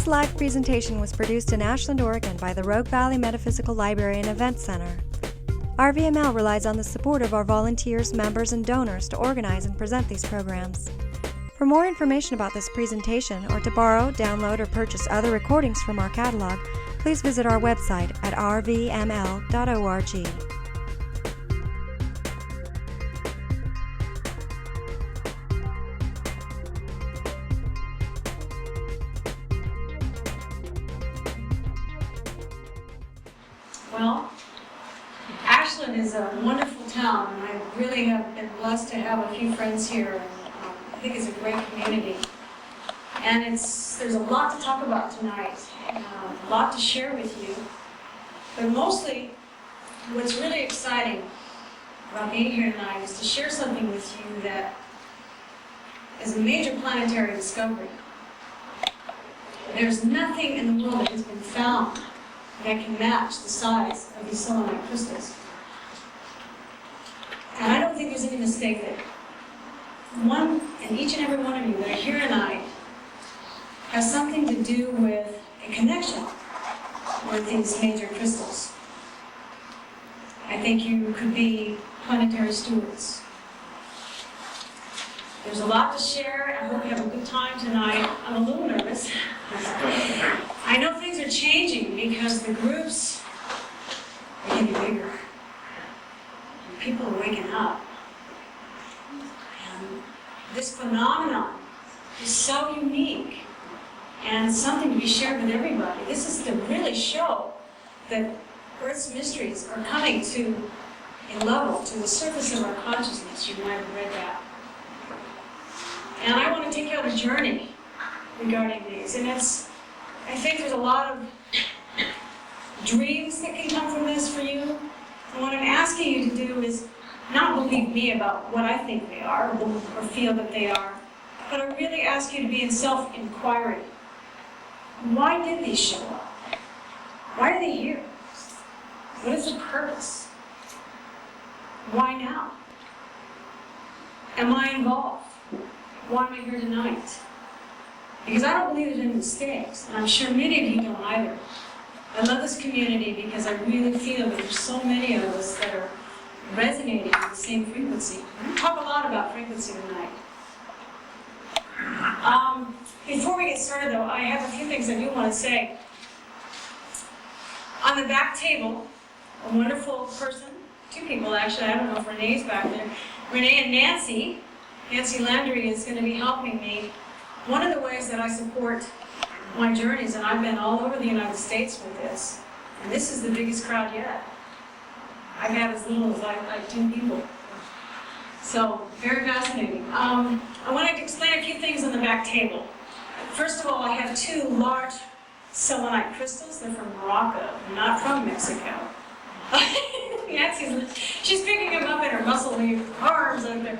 This live presentation was produced in Ashland, Oregon by the Rogue Valley Metaphysical Library and Event Center. RVML relies on the support of our volunteers, members, and donors to organize and present these programs. For more information about this presentation, or to borrow, download, or purchase other recordings from our catalog, please visit our website at rvml.org. Well, Ashland is a wonderful town, and I really have been blessed to have a few friends here. I think it's a great community. And there's a lot to talk about tonight, a lot to share with you. But mostly, what's really exciting about being here tonight is to share something with you that is a major planetary discovery. There's nothing in the world that has been found that can match the size of these selenite crystals. And I don't think there's any mistake that one and each and every one of you that are here tonight has something to do with a connection with these major crystals. I think you could be planetary stewards. There's a lot to share. I hope you have a good time tonight. I'm a little nervous. I know things are changing because the groups are getting bigger. And people are waking up. And this phenomenon is so unique and something to be shared with everybody. This is to really show that Earth's mysteries are coming to a level, to the surface of our consciousness. You might have read that. And I want to take you on a journey regarding these. And I think there's a lot of dreams that can come from this for you. And what I'm asking you to do is not believe me about what I think they are or feel that they are, but I really ask you to be in self-inquiry. Why did these show up? Why are they here? What is the purpose? Why now? Am I involved? Why am I here tonight? Because I don't believe there's any mistakes, and I'm sure many of you don't either. I love this community because I really feel that there's so many of us that are resonating with the same frequency. We're going to talk a lot about frequency tonight. Before we get started, though, I have a few things I do want to say. On the back table, a wonderful person, two people actually, I don't know if Renee's back there, Renee and Nancy Landry is going to be helping me. One of the ways that I support my journeys, and I've been all over the United States with this, and this is the biggest crowd yet. I've had as little as like 10 people. So, very fascinating. I wanted to explain a few things on the back table. First of all, I have two large selenite crystals. They're from Morocco, not from Mexico. She's picking them up in her muscly arms over there.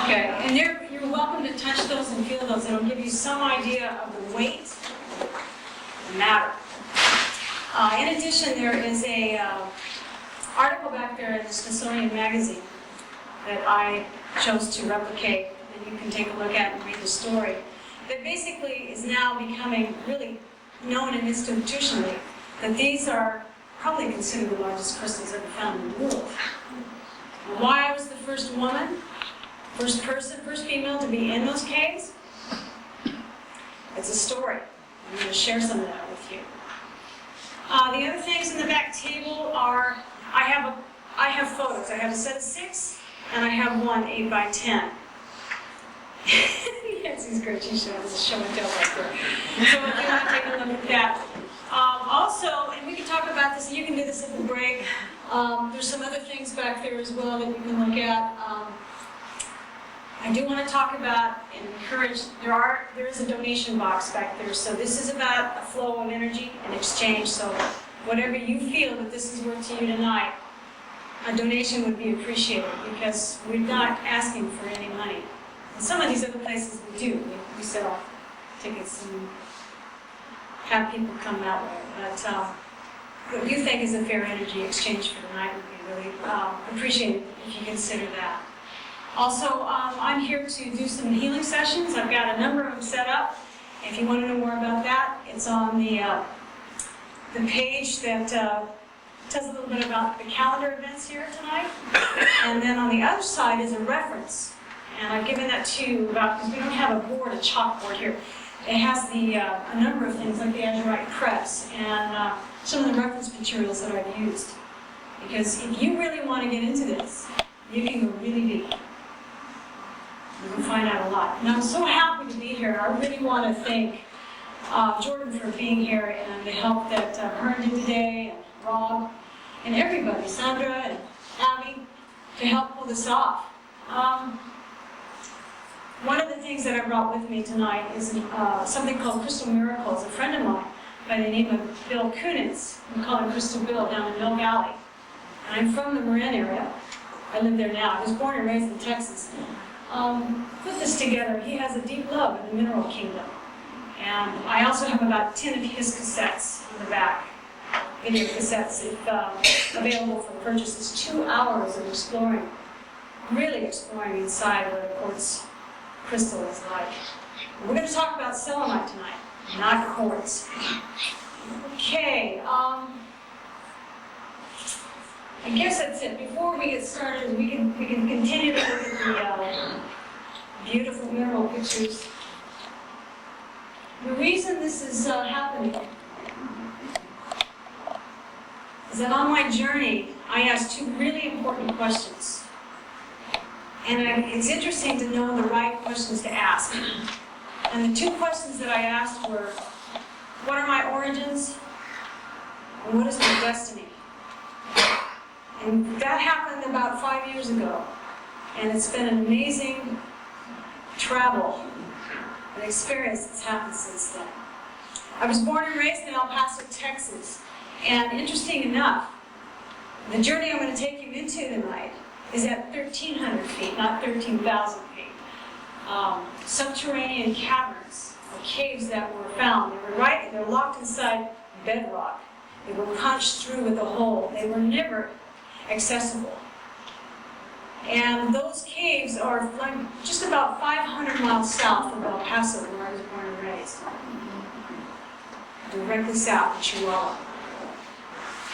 Okay, and you're welcome to touch those and feel those. It'll give you some idea of the weight, the matter. In addition, there is a article back there in the Smithsonian Magazine that I chose to replicate, and you can take a look at and read the story, that basically is now becoming really known and institutionally that these are probably considered the largest crystals ever found in the world. Why I was the first woman, first person, first female to be in those caves? It's a story. I'm going to share some of that with you. The other things in the back table are, I have photos. I have a set of 6, and I have one 8 by 10. Nancy's great. She shows a show and tell right there. So if you want to take a look at that. Also, and we can talk about this, and you can do this at the break. There's some other things back there as well that you can look at. I do want to talk about and encourage, there is a donation box back there, so this is about a flow of energy and exchange, so whatever you feel that this is worth to you tonight, a donation would be appreciated, because we're not asking for any money. And some of these other places we do, we sell tickets and have people come that way, but what you think is a fair energy exchange for tonight would be really appreciated if you consider that. Also, I'm here to do some healing sessions. I've got a number of them set up, If you want to know more about that, it's on the page that tells a little bit about the calendar events here tonight. And then on the other side is a reference. And I've given that to you because we don't have a board, a chalkboard here. It has a number of things like the Azurite Press and some of the reference materials that I've used. Because if you really want to get into this, you can go really deep. You can find out a lot. And I'm so happy to be here. I really want to thank Jordan for being here and the help that Hearn did today, and Rob, and everybody, Sandra and Abby, to help pull this off. One of the things that I brought with me tonight is something called Crystal Miracles. A friend of mine by the name of Bill Kunitz, we call him Crystal Bill, down in Mill Valley. And I'm from the Marin area. I live there now. I was born and raised in Texas. Put this together. He has a deep love in the mineral kingdom. And I also have about 10 of his cassettes in the back, video cassettes, if available for purchase. It's 2 hours of exploring, really exploring inside what a quartz crystal is like. We're going to talk about selenite tonight, not quartz. Okay, I guess that's it. Before we get started, we can continue to look at the beautiful mineral pictures. The reason this is happening is that on my journey, I asked 2 really important questions. And it's interesting to know the right questions to ask. And the 2 questions that I asked were, what are my origins? And what is my destiny? And that happened about 5 years ago. And it's been an amazing travel, an experience that's happened since then. I was born and raised in El Paso, Texas. And interesting enough, the journey I'm going to take you into tonight is at 1,300 feet, not 13,000 feet. Subterranean caverns, or caves that were found. They're locked inside bedrock. They were punched through with a hole. They were never accessible. And those caves are like just about 500 miles south of El Paso, where I was born and raised. Directly south of Chihuahua.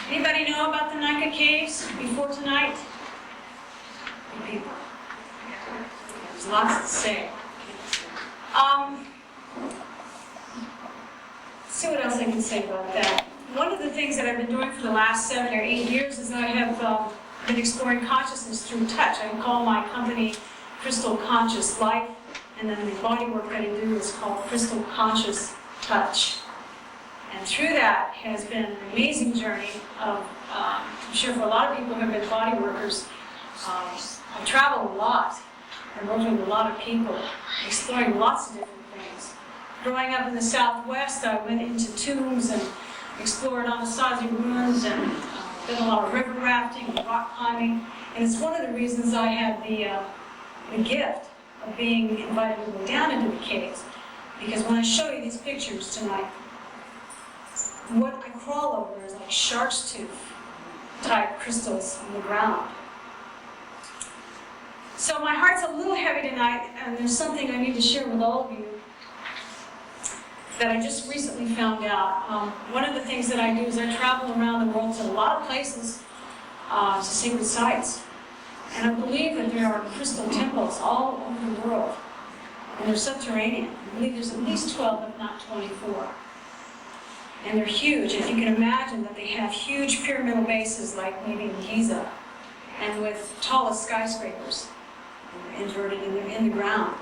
Anybody know about the Naica caves before tonight? Good people. There's lots to say. Let's see what else I can say about that. One of the things that I've been doing for the last 7 or 8 years is I have been exploring consciousness through touch. I call my company Crystal Conscious Life, and then the body work that I do is called Crystal Conscious Touch. And through that has been an amazing journey of, I'm sure for a lot of people who have been body workers, I've traveled a lot and worked with a lot of people, exploring lots of different things. Growing up in the Southwest, I went into tombs and explored Anasazi ruins and did a lot of river rafting and rock climbing. And it's one of the reasons I had the gift of being invited to go down into the caves. Because when I show you these pictures tonight, what I crawl over is like shark's tooth type crystals in the ground. So my heart's a little heavy tonight, and there's something I need to share with all of you that I just recently found out. One of the things that I do is I travel around the world to a lot of places, to sacred sites. And I believe that there are crystal temples all over the world. And they're subterranean. I believe there's at least 12, if not 24. And they're huge. If you can imagine that they have huge pyramidal bases like maybe in Giza, and with tallest skyscrapers inverted in the ground.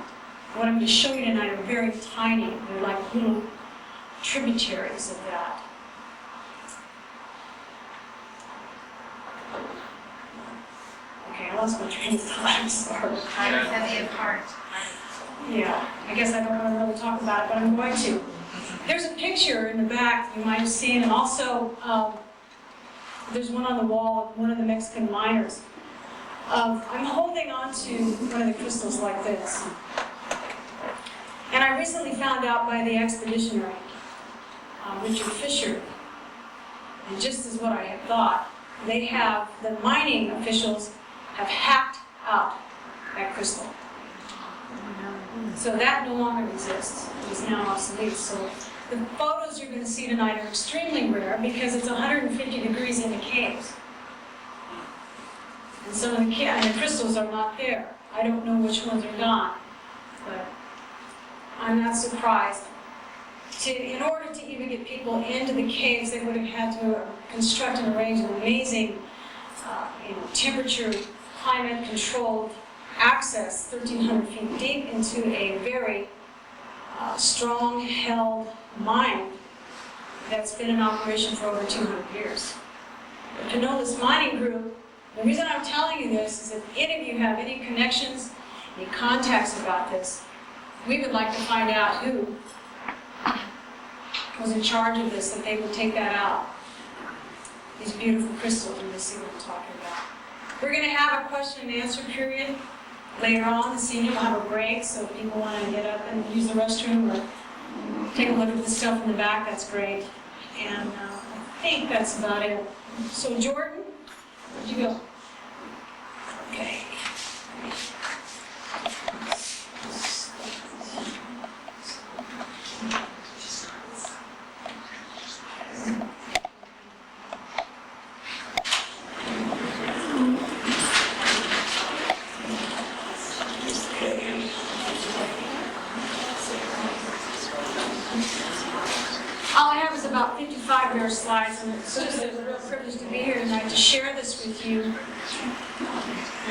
What I'm going to show you tonight are very tiny. They're like little tributaries of that. Okay, I lost my train of thought. I'm sorry. Heavy apart. Yeah, I guess I don't want to really talk about it, but I'm going to. There's a picture in the back you might have seen, and also there's one on the wall of one of the Mexican miners. I'm holding on to one of the crystals like this. And I recently found out by the expeditionary, Richard Fisher, and just as what I had thought, the mining officials have hacked out that crystal. So that no longer exists. It is now obsolete. So the photos you're going to see tonight are extremely rare because it's 150 degrees in the caves. And some of the crystals are not there. I don't know which ones are gone, but I'm not surprised. In order to even get people into the caves, they would have had to construct and arrange an amazing temperature, climate-controlled access 1,300 feet deep into a very strong-held mine that's been in operation for over 200 years. But to know this mining group, the reason I'm telling you this is if any of you have any connections, any contacts about this, we would like to find out who was in charge of this, that they would take that out. These beautiful crystals, and you'll see what I'm talking about. We're going to have a question and answer period later on this evening. We'll have a break, so if people want to get up and use the restroom or take a look at the stuff in the back, that's great. And I think that's about it. So Jordan, where'd you go? Okay. All I have is about 55 rare slides, and it's just a real privilege to be here tonight to share this with you.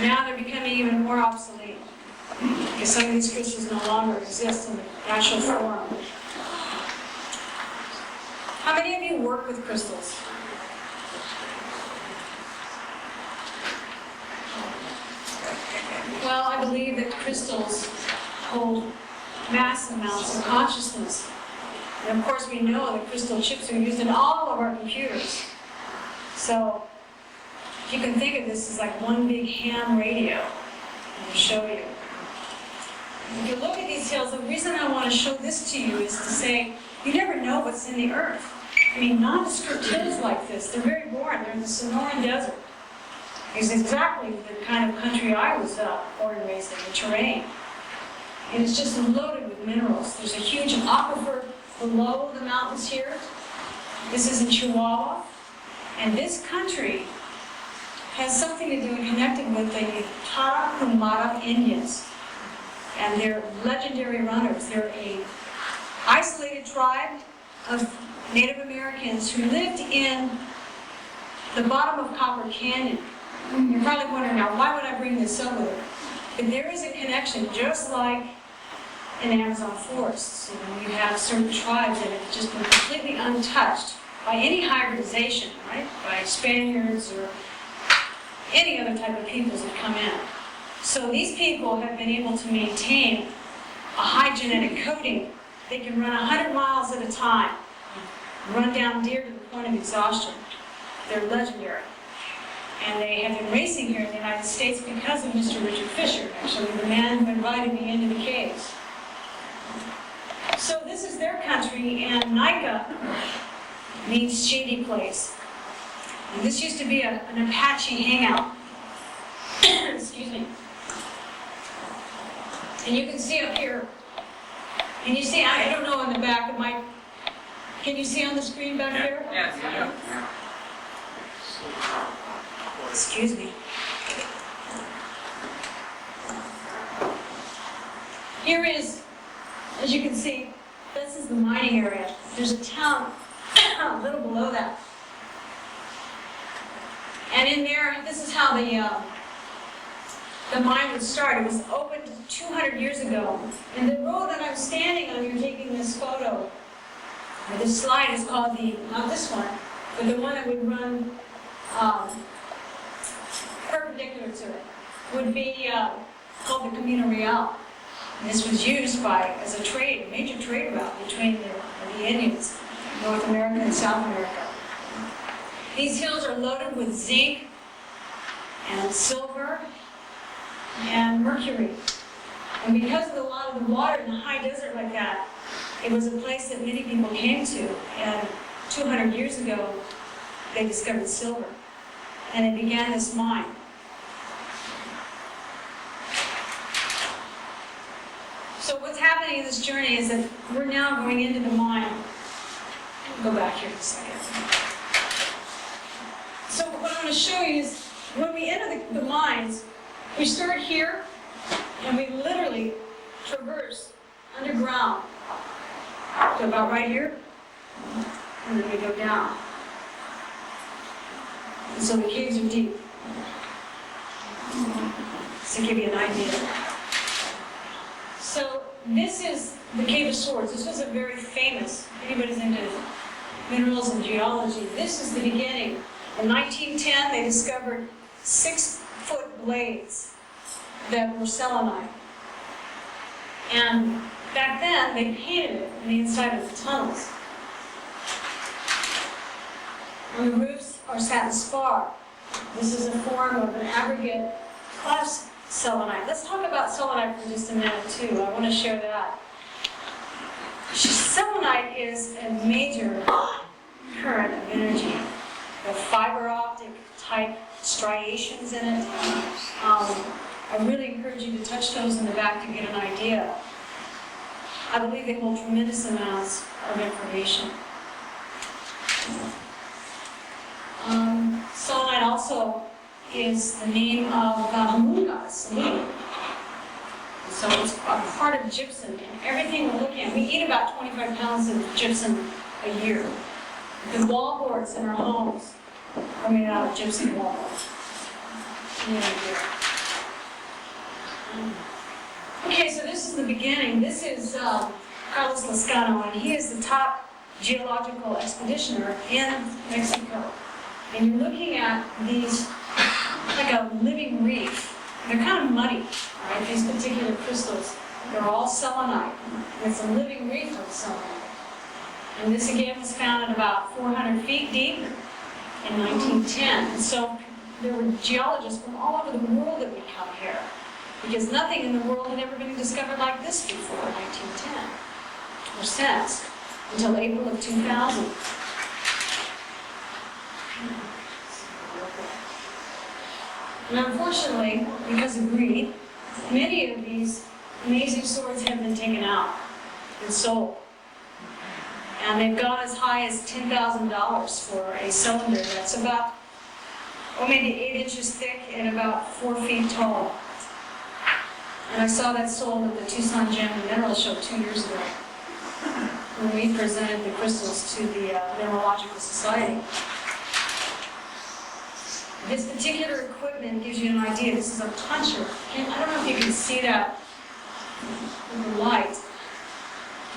Now they're becoming even more obsolete, because some of these crystals no longer exist in the natural form. How many of you work with crystals? Well, I believe that crystals hold mass amounts of consciousness. And of course we know that crystal chips are used in all of our computers. So you can think of this as like one big ham radio. I'll show you. If you look at these hills, the reason I want to show this to you is to say, you never know what's in the earth. I mean, nondescript hills like this, they're very boring. They're in the Sonoran Desert. It's exactly the kind of country I was born and raised in, the terrain. And it's just loaded with minerals. There's a huge aquifer below the mountains here. This is in Chihuahua. And this country has something to do and connected with the Tarahumara Indians. And they're legendary runners. They're an isolated tribe of Native Americans who lived in the bottom of Copper Canyon. You're probably wondering now, why would I bring this up with her? But there is a connection, just like in Amazon forests. You have certain tribes that have just been completely untouched by any hybridization, right? By Spaniards or any other type of peoples that come in. So these people have been able to maintain a high genetic coding. They can run 100 miles at a time, run down deer to the point of exhaustion. They're legendary. And they have been racing here in the United States because of Mr. Richard Fisher, actually, the man who invited me into the caves. So this is their country, and Naica means shady place. And this used to be an Apache hangout. Excuse me. And you can see up here, and you see, I don't know in the back, it might, can you see on the screen back there? Yes. Excuse me. Here is, as you can see, this is the mining area. There's a town a little below that. And in there, this is how the mine would start. It was opened 200 years ago. And the road that I'm standing on, you're taking this photo, or this slide is called not this one, but the one that would run perpendicular to it, would be called the Camino Real. And this was used as a major trade route between the Indians, North America and South America. These hills are loaded with zinc and silver and mercury. And because of a lot of the water in the high desert like that, it was a place that many people came to. And 200 years ago, they discovered silver. And they began this mine. So what's happening in this journey is that we're now going into the mine. Go back here for a second. So what I'm going to show you is when we enter the mines, we start here and we literally traverse underground to about right here, and then we go down. And so the caves are deep. Just to give you an idea. So this is the Cave of Swords. This was a very famous, if anybody's into minerals and geology, this is the beginning. In 1910, they discovered 6-foot blades that were selenite. And back then, they painted it on the inside of the tunnels. On the roofs are satin spar. This is a form of an aggregate class selenite. Let's talk about selenite for just a minute, too. I want to share that. Selenite is a major current of energy. The fiber optic type striations in it. I really encourage you to touch those in the back to get an idea. I believe they hold tremendous amounts of information. Selenite also is the name of the moon goddess, Selene. So it's a part of gypsum. And everything we're looking at, we eat about 25 pounds of gypsum a year. The wallboards in our homes are made out of gypsum wallboards. Okay, so this is the beginning. This is Carlos Lascano, and he is the top geological expeditioner in Mexico. And you're looking at these like a living reef. They're kind of muddy, right? These particular crystals. They're all selenite. It's a living reef of selenite. And this again was found at about 400 feet deep in 1910. And so there were geologists from all over the world that would come here, because nothing in the world had ever been discovered like this before 1910, or since, until April of 2000. And unfortunately, because of greed, many of these amazing swords have been taken out and sold. And they've gone as high as $10,000 for a cylinder that's about, maybe 8 inches thick and about 4 feet tall. And I saw that sold at the Tucson Gem and Mineral Show 2 years ago, when we presented the crystals to the Mineralogical Society. This particular equipment gives you an idea. This is a puncher. I don't know if you can see that in the light.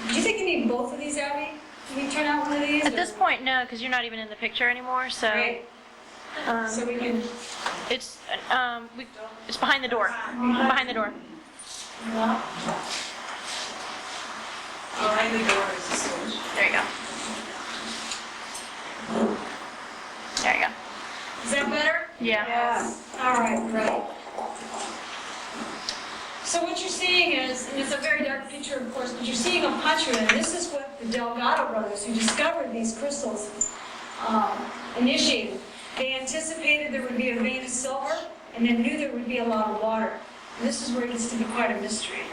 Do you think you need both of these, Abby? Can we turn out one of these? At this point, no, because you're not even in the picture anymore. So, right. So we can. It's it's behind the door. Behind the door. Yeah. Behind the door is the switch. There you go. There you go. Is that better? Yeah. All right, great. So what you're seeing is, and it's a very dark picture, of course, but you're seeing a puncher, and this is what the Delgado brothers, who discovered these crystals, initiated. They anticipated there would be a vein of silver, and then knew there would be a lot of water. And this is where it gets to be quite a mystery.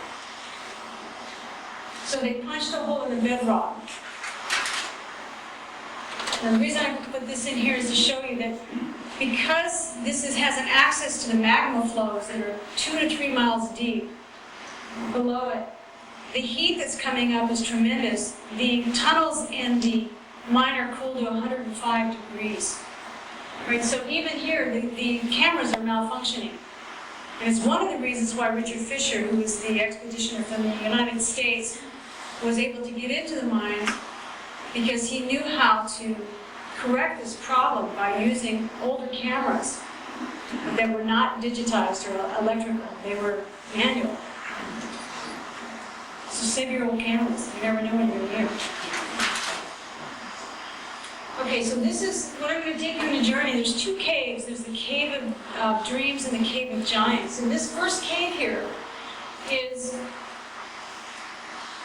So they punched a hole in the bedrock. And the reason I put this in here is to show you that because this has an access to the magma flows that are 2 to 3 miles deep below it, the heat that's coming up is tremendous. The tunnels in the mine are cooled to 105 degrees. Right, so even here, the cameras are malfunctioning. And it's one of the reasons why Richard Fisher, who is the expeditioner from the United States, was able to get into the mines, because he knew how to correct this problem by using older cameras that were not digitized or electrical. They were manual. So save your old cameras. You never know when you're here. Okay, so this is what I'm going to take you on a journey. There's 2 caves. There's the Cave of Dreams and the Cave of Giants. And this first cave here is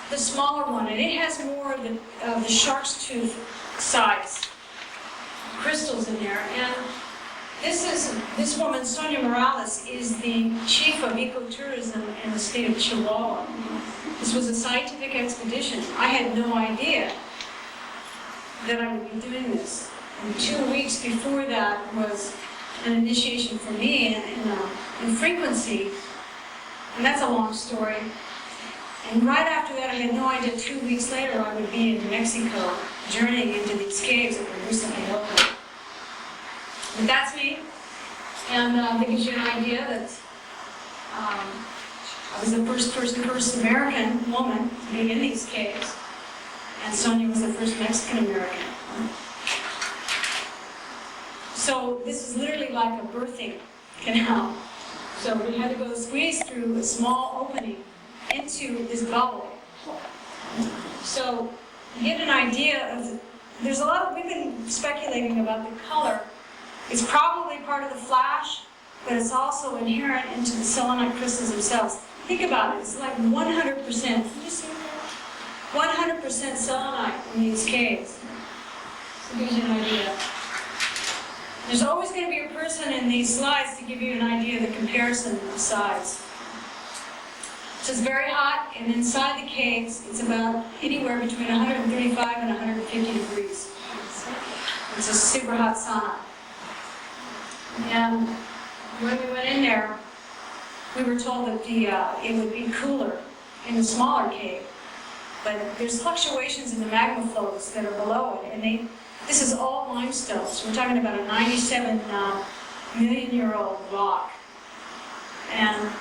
the smaller one, and it has more of the shark's tooth size crystals in there. And this woman, Sonia Morales, is the chief of ecotourism in the state of Chihuahua. This was a scientific expedition. I had no idea that I would be doing this. And 2 weeks before that was an initiation for me in frequency, and that's a long story. And right after that, I had no idea 2 weeks later I would be in Mexico, journeying into these caves that were recently opened. But that's me, and that gives you an idea that I was the first American woman to be in these caves, and Sonia was the first Mexican American. So this is literally like a birthing canal. So we had to go squeeze through a small opening into this bubble. So you get an idea of, there's a lot of, we've been speculating about the color. It's probably part of the flash, but it's also inherent into the selenite crystals themselves. Think about it, it's like 100%, can you see that? 100% selenite in these caves. So it gives you an idea. There's always going to be a person in these slides to give you an idea of the comparison of the size. So it's very hot, and inside the caves, it's about anywhere between 135 and 150 degrees. It's a super hot sauna. And when we went in there, we were told that it would be cooler in the smaller cave. But there's fluctuations in the magma flows that are below it, and this is all limestone. So we're talking about a 97 million-year-old rock. And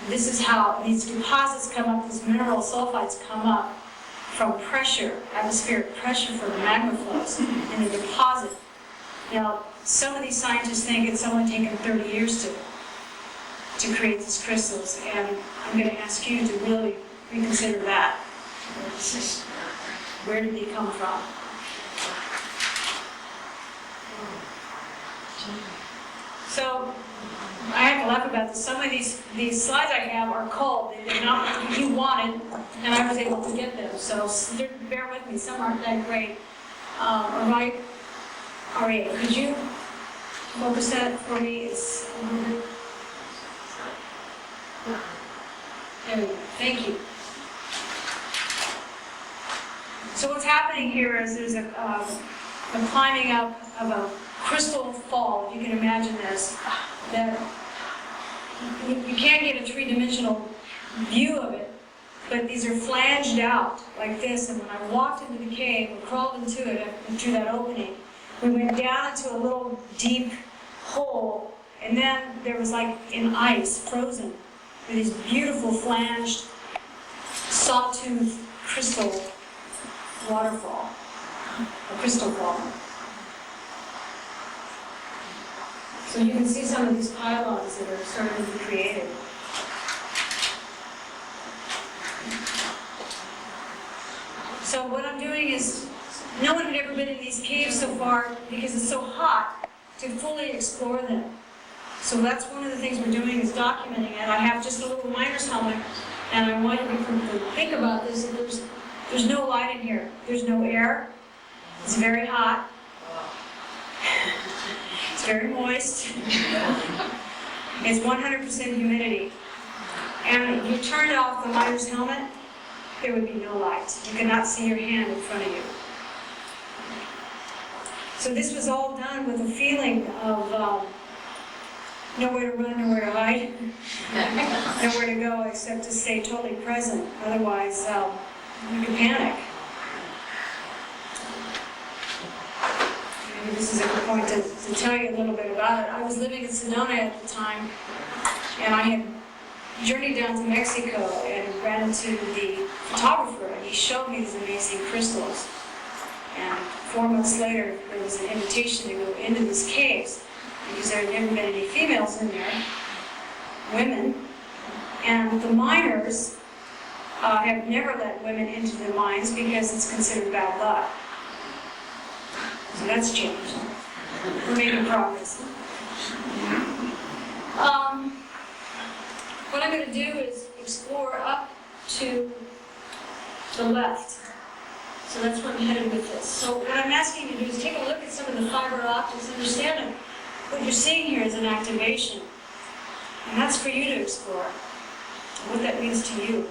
this is how these deposits come up, these mineral sulfides come up from pressure, atmospheric pressure from the magma flows in the deposit. Now, some of these scientists think it's only taken 30 years to create these crystals, and I'm going to ask you to really reconsider that. Where did they come from? So, I have to laugh about this. Some of these slides I have are cold. They're not what you wanted, and I was able to get them. So bear with me. Some aren't that great. All right, could you focus that for me? There we go. Thank you. So what's happening here is there's a climbing up of a crystal fall, if you can imagine this, that you can't get a three-dimensional view of it, but these are flanged out like this, and when I walked into the cave, or crawled into it through that opening, we went down into a little deep hole, and then there was like in ice, frozen, with these beautiful flanged, sawtooth crystal waterfall, a crystal fall. So you can see some of these pylons that are starting to be created. So what I'm doing is, no one had ever been in these caves so far because it's so hot to fully explore them. So that's one of the things we're doing is documenting it. I have just a little miner's helmet, and I want you to think about this. There's no light in here. There's no air. It's very hot. It's very moist. It's 100% humidity. And if you turned off the miner's helmet, there would be no light. You could not see your hand in front of you. So this was all done with a feeling of nowhere to run, nowhere to hide, nowhere to go except to stay totally present. Otherwise, you could panic. Maybe this is a good point to tell you a little bit about it. I was living in Sedona at the time, and I had journeyed down to Mexico and ran into the photographer, and he showed me these amazing crystals. And 4 months later, there was an invitation to go into these caves, because there had never been any females in there, women. And the miners have never let women into the mines because it's considered bad luck. So that's changed. We're making progress. What I'm going to do is explore up to the left. So that's where I'm headed with this. So what I'm asking you to do is take a look at some of the fiber optics, understand that what you're seeing here is an activation. And that's for you to explore, what that means to you.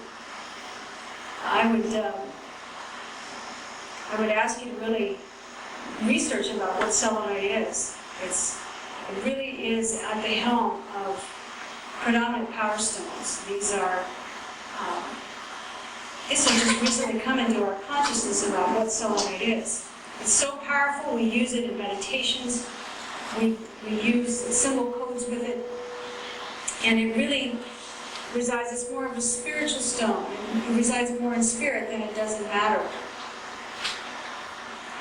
I would ask you to really research about what selenite is. It really is at the helm of predominant power stones. These have just recently come into our consciousness about what selenite is. It's so powerful, we use it in meditations, we use symbol codes with it, and it really resides, it's more of a spiritual stone. It resides more in spirit than it does in matter.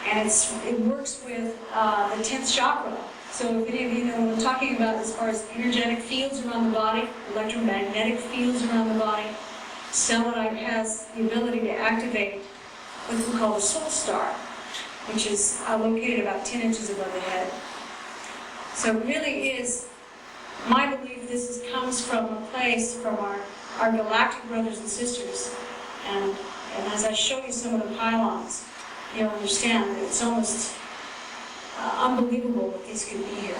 And it works with the 10th chakra. So if any of you know what I'm talking about as far as energetic fields around the body, electromagnetic fields around the body, selenite has the ability to activate what we call the soul star, which is located about 10 inches above the head. So it really is, my belief, comes from a place, from our galactic brothers and sisters. And as I show you some of the pylons, you'll understand that it's almost unbelievable that these could be here.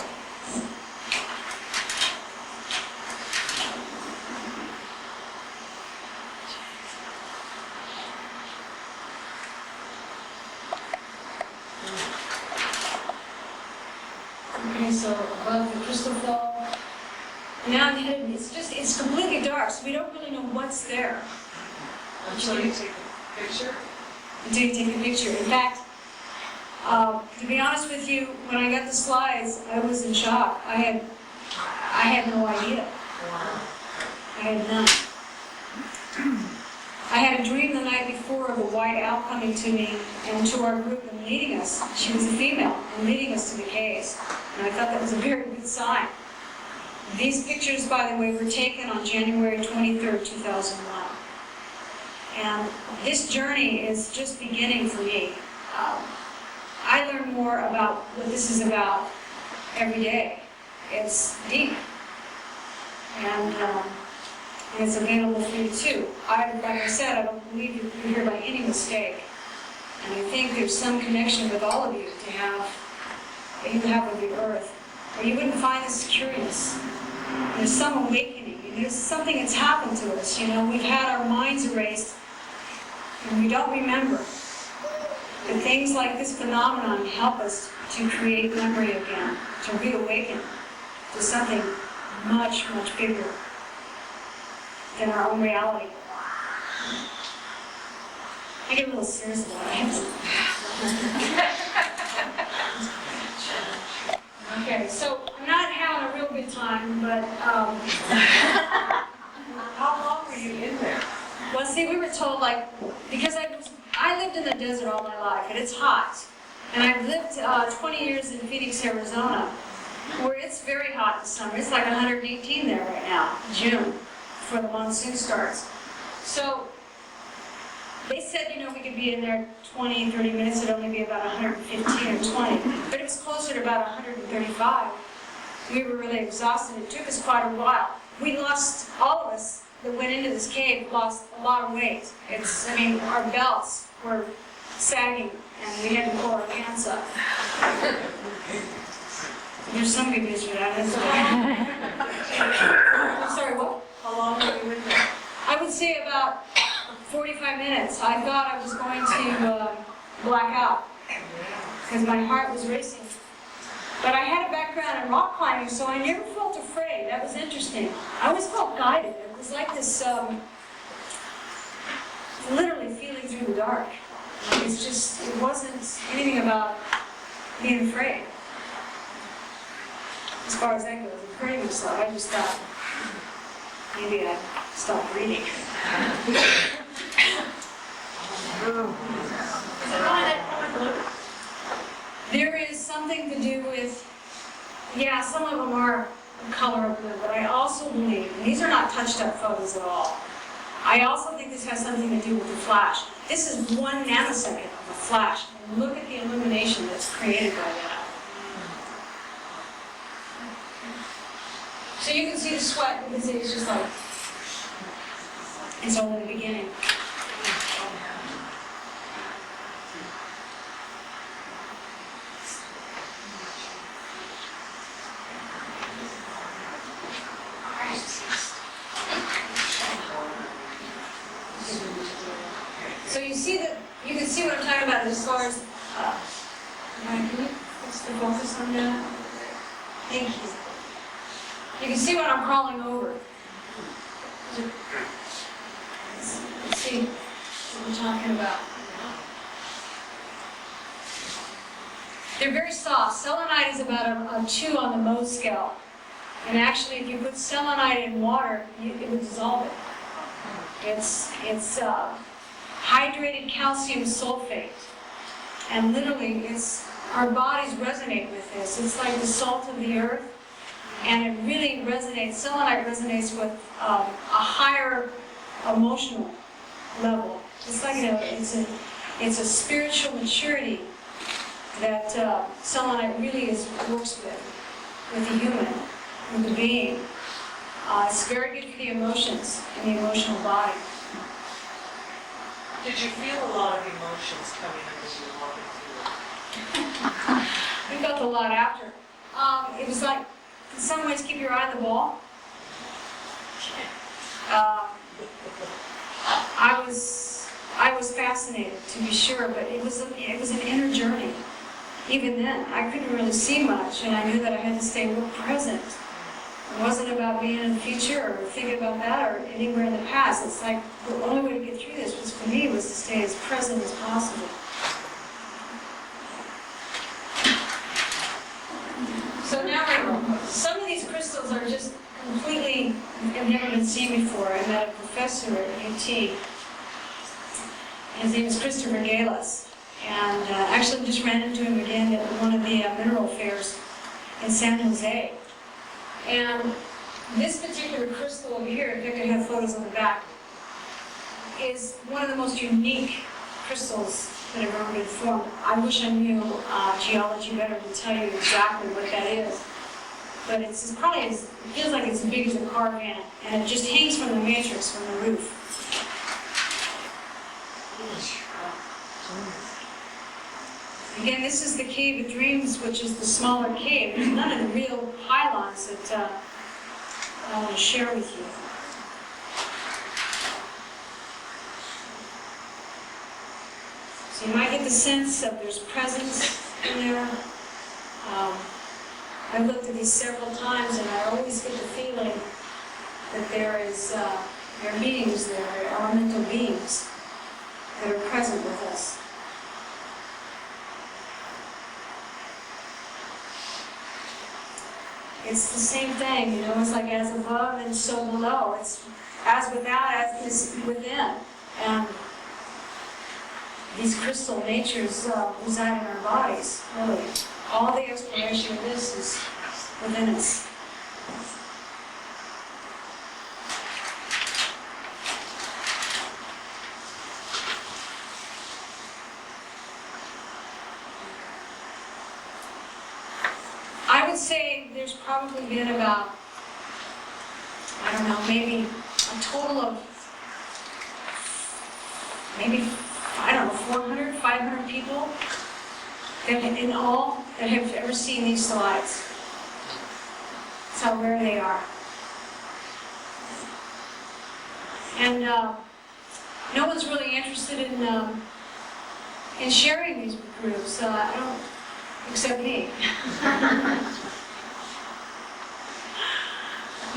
Okay, so above the crystal ball. Now I'm headed, it's completely dark, so we don't really know what's there. Until you take a picture? Until you take a picture. In fact, to be honest with you, when I got the slides, I was in shock. I had no idea. I had none. I had a dream the night before of a white owl coming to me and to our group and leading us. She was a female and leading us to the caves. And I thought that was a very good sign. These pictures, by the way, were taken on January 23rd, 2001. And this journey is just beginning for me. I learn more about what this is about every day. It's deep. And it's available for you too. Like I said, I don't believe you're here by any mistake. And I think there's some connection with all of you that you have with the earth. Or you wouldn't find this curious. There's some awakening. There's something that's happened to us. You know, we've had our minds erased and we don't remember. But things like this phenomenon help us to create memory again, to reawaken to something much, much bigger than our own reality. I get a little serious about it. Okay, so I'm not having a real good time, but How long were you in there? well, see, we were told, because I lived in the desert all my life, and it's hot. And I've lived 20 years in Phoenix, Arizona, where it's very hot in summer. It's like 118 there right now, June, before the monsoon starts. So they said, we could be in there 20, 30 minutes. It'd only be about 115 or 20. But it was closer to about 135. We were really exhausted. It took us quite a while. We lost, all of us that went into this cave lost a lot of weight. Our belts were sagging and we had to pull our pants up. There's some good news for that, isn't there? I'm sorry, what? How long were you in there? I would say about 45 minutes. I thought I was going to black out because my heart was racing. But I had a background in rock climbing, so I never felt afraid. That was interesting. I always felt guided. It was like this, literally feeling through the dark. It wasn't anything about being afraid. As far as that goes, hurting myself, I just thought maybe I'd stop reading. There is something to do with, some of them are color of blue, but I also believe, and these are not touched up photos at all, I also think this has something to do with the flash. This is 1 nanosecond of a flash, and look at the illumination that's created by that. So you can see the sweat, because it's just like, it's only the beginning. So you see that, you can see what I'm talking about as far as, can you fix the focus on that? Thank you. You can see what I'm crawling over. Let's see what we're talking about. They're very soft. Selenite is about a 2 on the Mohs scale. And actually, if you put selenite in water, it would dissolve it. It's hydrated calcium sulfate. And literally, our bodies resonate with this. It's like the salt of the earth. And it really resonates, selenite resonates with a higher emotional level. It's like it's a spiritual maturity that selenite really works with the human, with the being. It's very good for the emotions and the emotional body. Did you feel a lot of emotions coming up as you were walking through it? We felt a lot after. It was like, in some ways, keep your eye on the ball. I was fascinated, to be sure, but it was an inner journey. Even then, I couldn't really see much, and I knew that I had to stay real present. It wasn't about being in the future or thinking about that or anywhere in the past. It's like the only way to get through this was, for me, was to stay as present as possible. So now, some of these crystals are just completely, have never been seen before. I met a professor at UT. His name is Christopher Galas. And actually just ran into him again at one of the mineral fairs in San Jose. And this particular crystal over here, if I could have photos on the back, is one of the most unique crystals that have ever been formed. I wish I knew geology better to tell you exactly what that is. But it feels like it's as big as a car van, and it just hangs from the matrix, from the roof. Again, this is the Cave of Dreams, which is the smaller cave. There's none of the real pylons that I want to share with you. So you might get the sense of there's presence in there. I've looked at these several times, and I always get the feeling that there are beings there, elemental beings that are present with us. It's the same thing, you know, it's like as above and so below. It's as without as is within. And these crystal natures reside in our bodies, really. All the exploration of this is within us. I would say there's probably been about, I don't know, maybe a total of, maybe, I don't know, 400, 500 people that in all that have ever seen these slides. That's how rare they are. And no one's really interested in sharing these groups. I don't. Except me.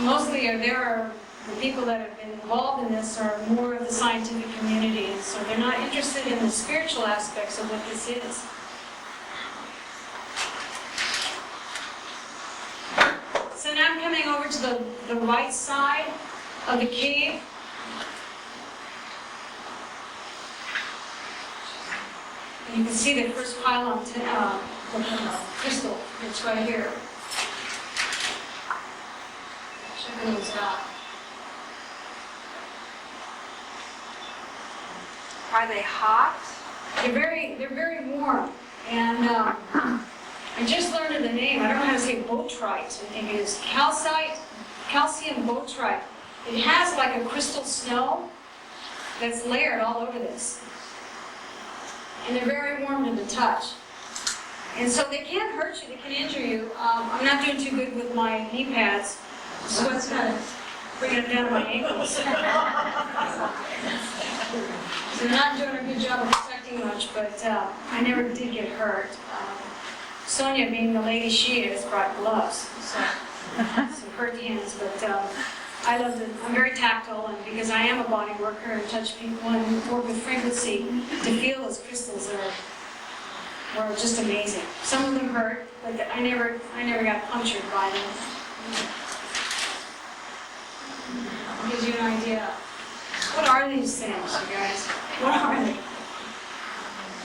Mostly the people that have been involved in this are more of the scientific community, and so they're not interested in the spiritual aspects of what this is. So now I'm coming over to the right side of the cave. And you can see the first pylon crystal. It's right here. Check those out. Are they hot? They're very warm. And I just learned of the name. I don't know how to say botrite. I think it is calcium botrite. It has like a crystal snow that's layered all over this. And they're very warm to the touch. And so they can't hurt you, they can injure you. I'm not doing too good with my knee pads. So it's kind of bringing it down to my ankles. So So they're not doing a good job of protecting much, but I never did get hurt. Sonia, being the lady she is, brought gloves, so some hurt hands, but I love it. I'm very tactile, and because I am a body worker and touch people and work with frequency, to feel those crystals were just amazing. Some of them hurt, but I never got punctured by them. Gives you an idea. What are these things, you guys? What are they?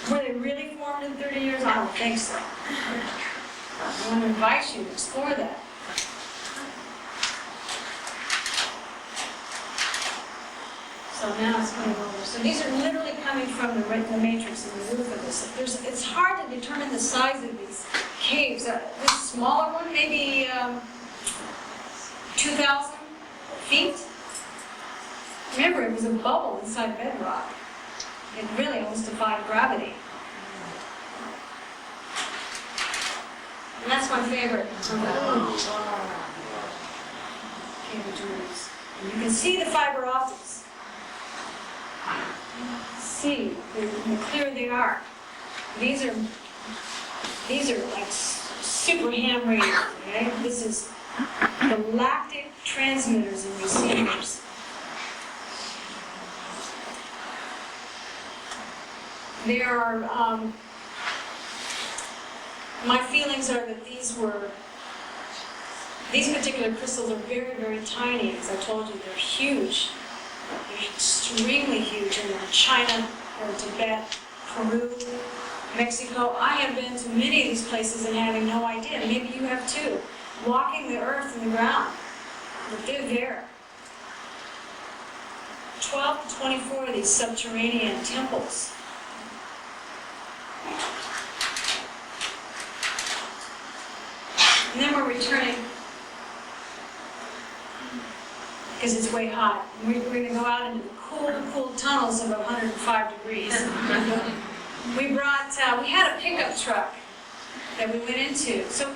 Were they really formed in 30 years? I don't think so. I want to invite you to explore that. So now it's coming over. So these are literally coming from the matrix in the roof of this. It's hard to determine the size of these caves. This smaller one, maybe 2,000 feet. Remember, it was a bubble inside bedrock. It really almost defied gravity. And that's my favorite. Cave jewels. And you can see the fiber optics. See how clear they are. These are like super ham radio. Okay? This is galactic transmitters and receivers. There are, my feelings are that these particular crystals are very, very tiny. As I told you, they're huge. They're extremely huge in China, or Tibet, Peru, Mexico. I have been to many of these places and having no idea. Maybe you have too. Walking the earth and the ground. But they're there. 12 to 24 of these subterranean temples. And then we're returning, because it's way hot. We're going to go out into the cool tunnels of 105 degrees. We had a pickup truck that we went into. So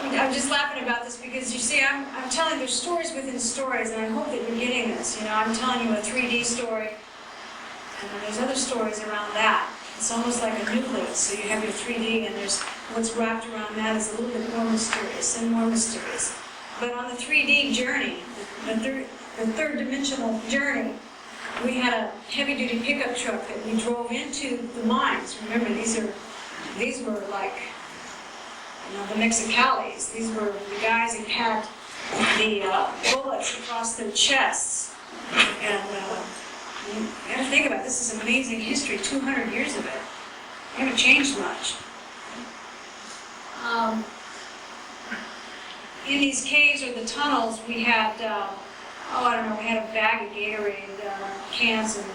I'm just laughing about this because you see, I'm telling there's stories within stories, and I hope that you're getting this. You know, I'm telling you a 3D story, and then there's other stories around that. It's almost like a nucleus. So you have your 3D, and there's what's wrapped around that is a little bit more mysterious and more mysterious. But on the 3D journey, the third dimensional journey, we had a heavy-duty pickup truck that we drove into the mines. Remember, these were like, you know, the Mexicalis. These were the guys who had the bullets across their chests. And you got to think about it. This is amazing history, 200 years of it. They haven't changed much. In these caves or the tunnels, we had, we had a bag of Gatorade cans, and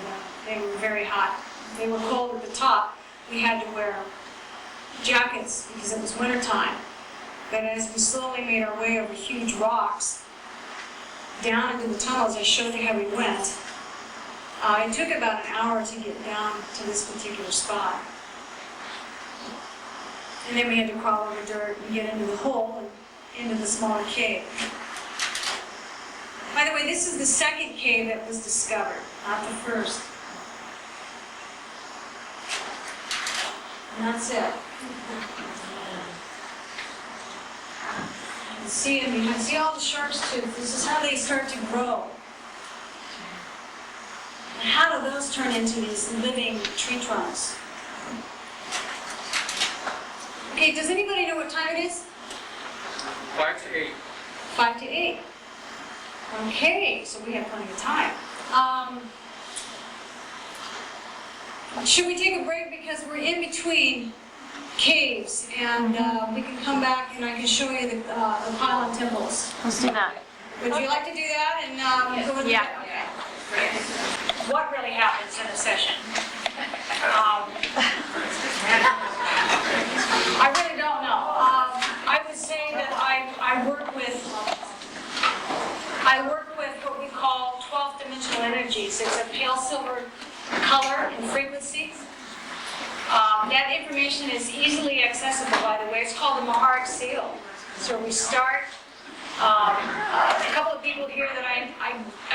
they were very hot. They were cold at the top. We had to wear jackets because it was wintertime. But as we slowly made our way over huge rocks down into the tunnels, I showed you how we went. It took about an hour to get down to this particular spot. And then we had to crawl over dirt and get into the hole and into the smaller cave. By the way, this is the second cave that was discovered, not the first. And that's it. You can see all the shark's tooth. This is how they start to grow. And how do those turn into these living tree trunks? Okay, does anybody know what time it is? 5 to 8. 5 to 8. Okay, so we have plenty of time. Should we take a break because we're in between caves, and we can come back and I can show you the Pylon Temples. Let's do that. Would you like to do that and go with Yeah. that? Okay. Great. What really happens in a session? I really don't know. I would say that I work with what we call 12th dimensional energies. It's a pale silver color and frequency. That information is easily accessible, by the way. It's called the Maharic seal. So we start A couple of people here that I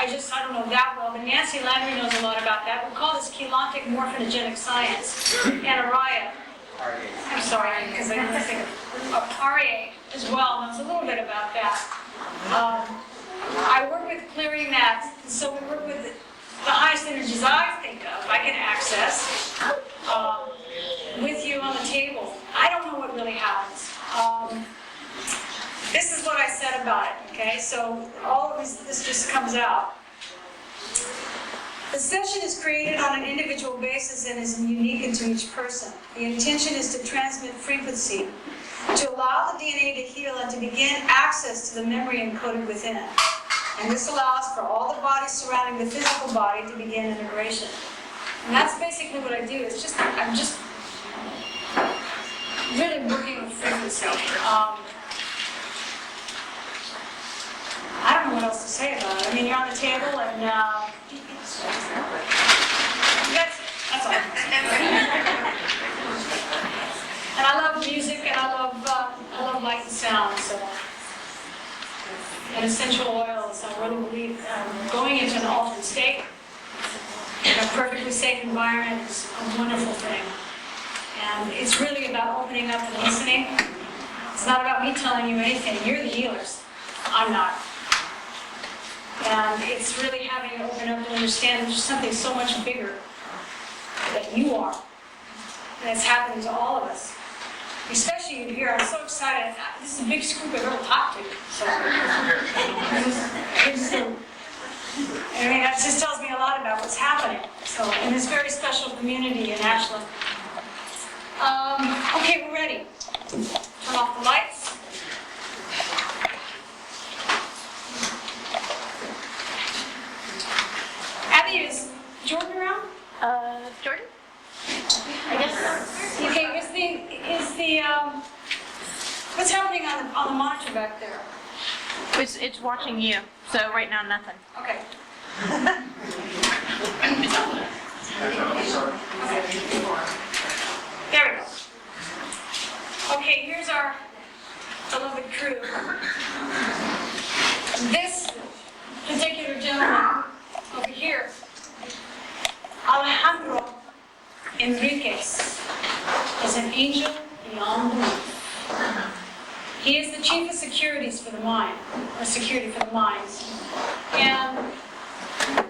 don't know that well, but Nancy Landry knows a lot about that. We call this chelantic morphinogenic science. And Araya, I'm sorry, because I didn't think of Araya as well knows a little bit about that. I work with clearing that, so we work with the highest energies I think of, I can access with you on the table. I don't know what really happens. This is what I said about it, okay? So all of this just comes out. The session is created on an individual basis and is unique to each person. The intention is to transmit frequency, to allow the DNA to heal and to begin access to the memory encoded within it. And this allows for all the bodies surrounding the physical body to begin integration. And that's basically what I do. I'm just really working with frequency. I don't know what else to say about it. I mean, you're on the table and that's all. And I love music and I love light and sound. So, and essential oils. I really believe going into an altered state in a perfectly safe environment is a wonderful thing. And it's really about opening up and listening. It's not about me telling you anything. You're the healers. I'm not. And it's really having you open up and understand there's something so much bigger that you are. And it's happening to all of us. Especially you here. I'm so excited. This is the biggest group I've ever talked to. So, I mean, that just tells me a lot about what's happening. So, in this very special community in Ashland. Okay, we're ready. Turn off the lights. Abby, is Jordan around? Jordan? I guess so. Okay, is the what's happening on the monitor back there? It's watching you. So right now, nothing. Okay. There we go. Okay, here's our beloved crew. This particular gentleman over here, Alejandro Enriquez, is an angel beyond belief. He is the chief of securities for the mine, or security for the mines. And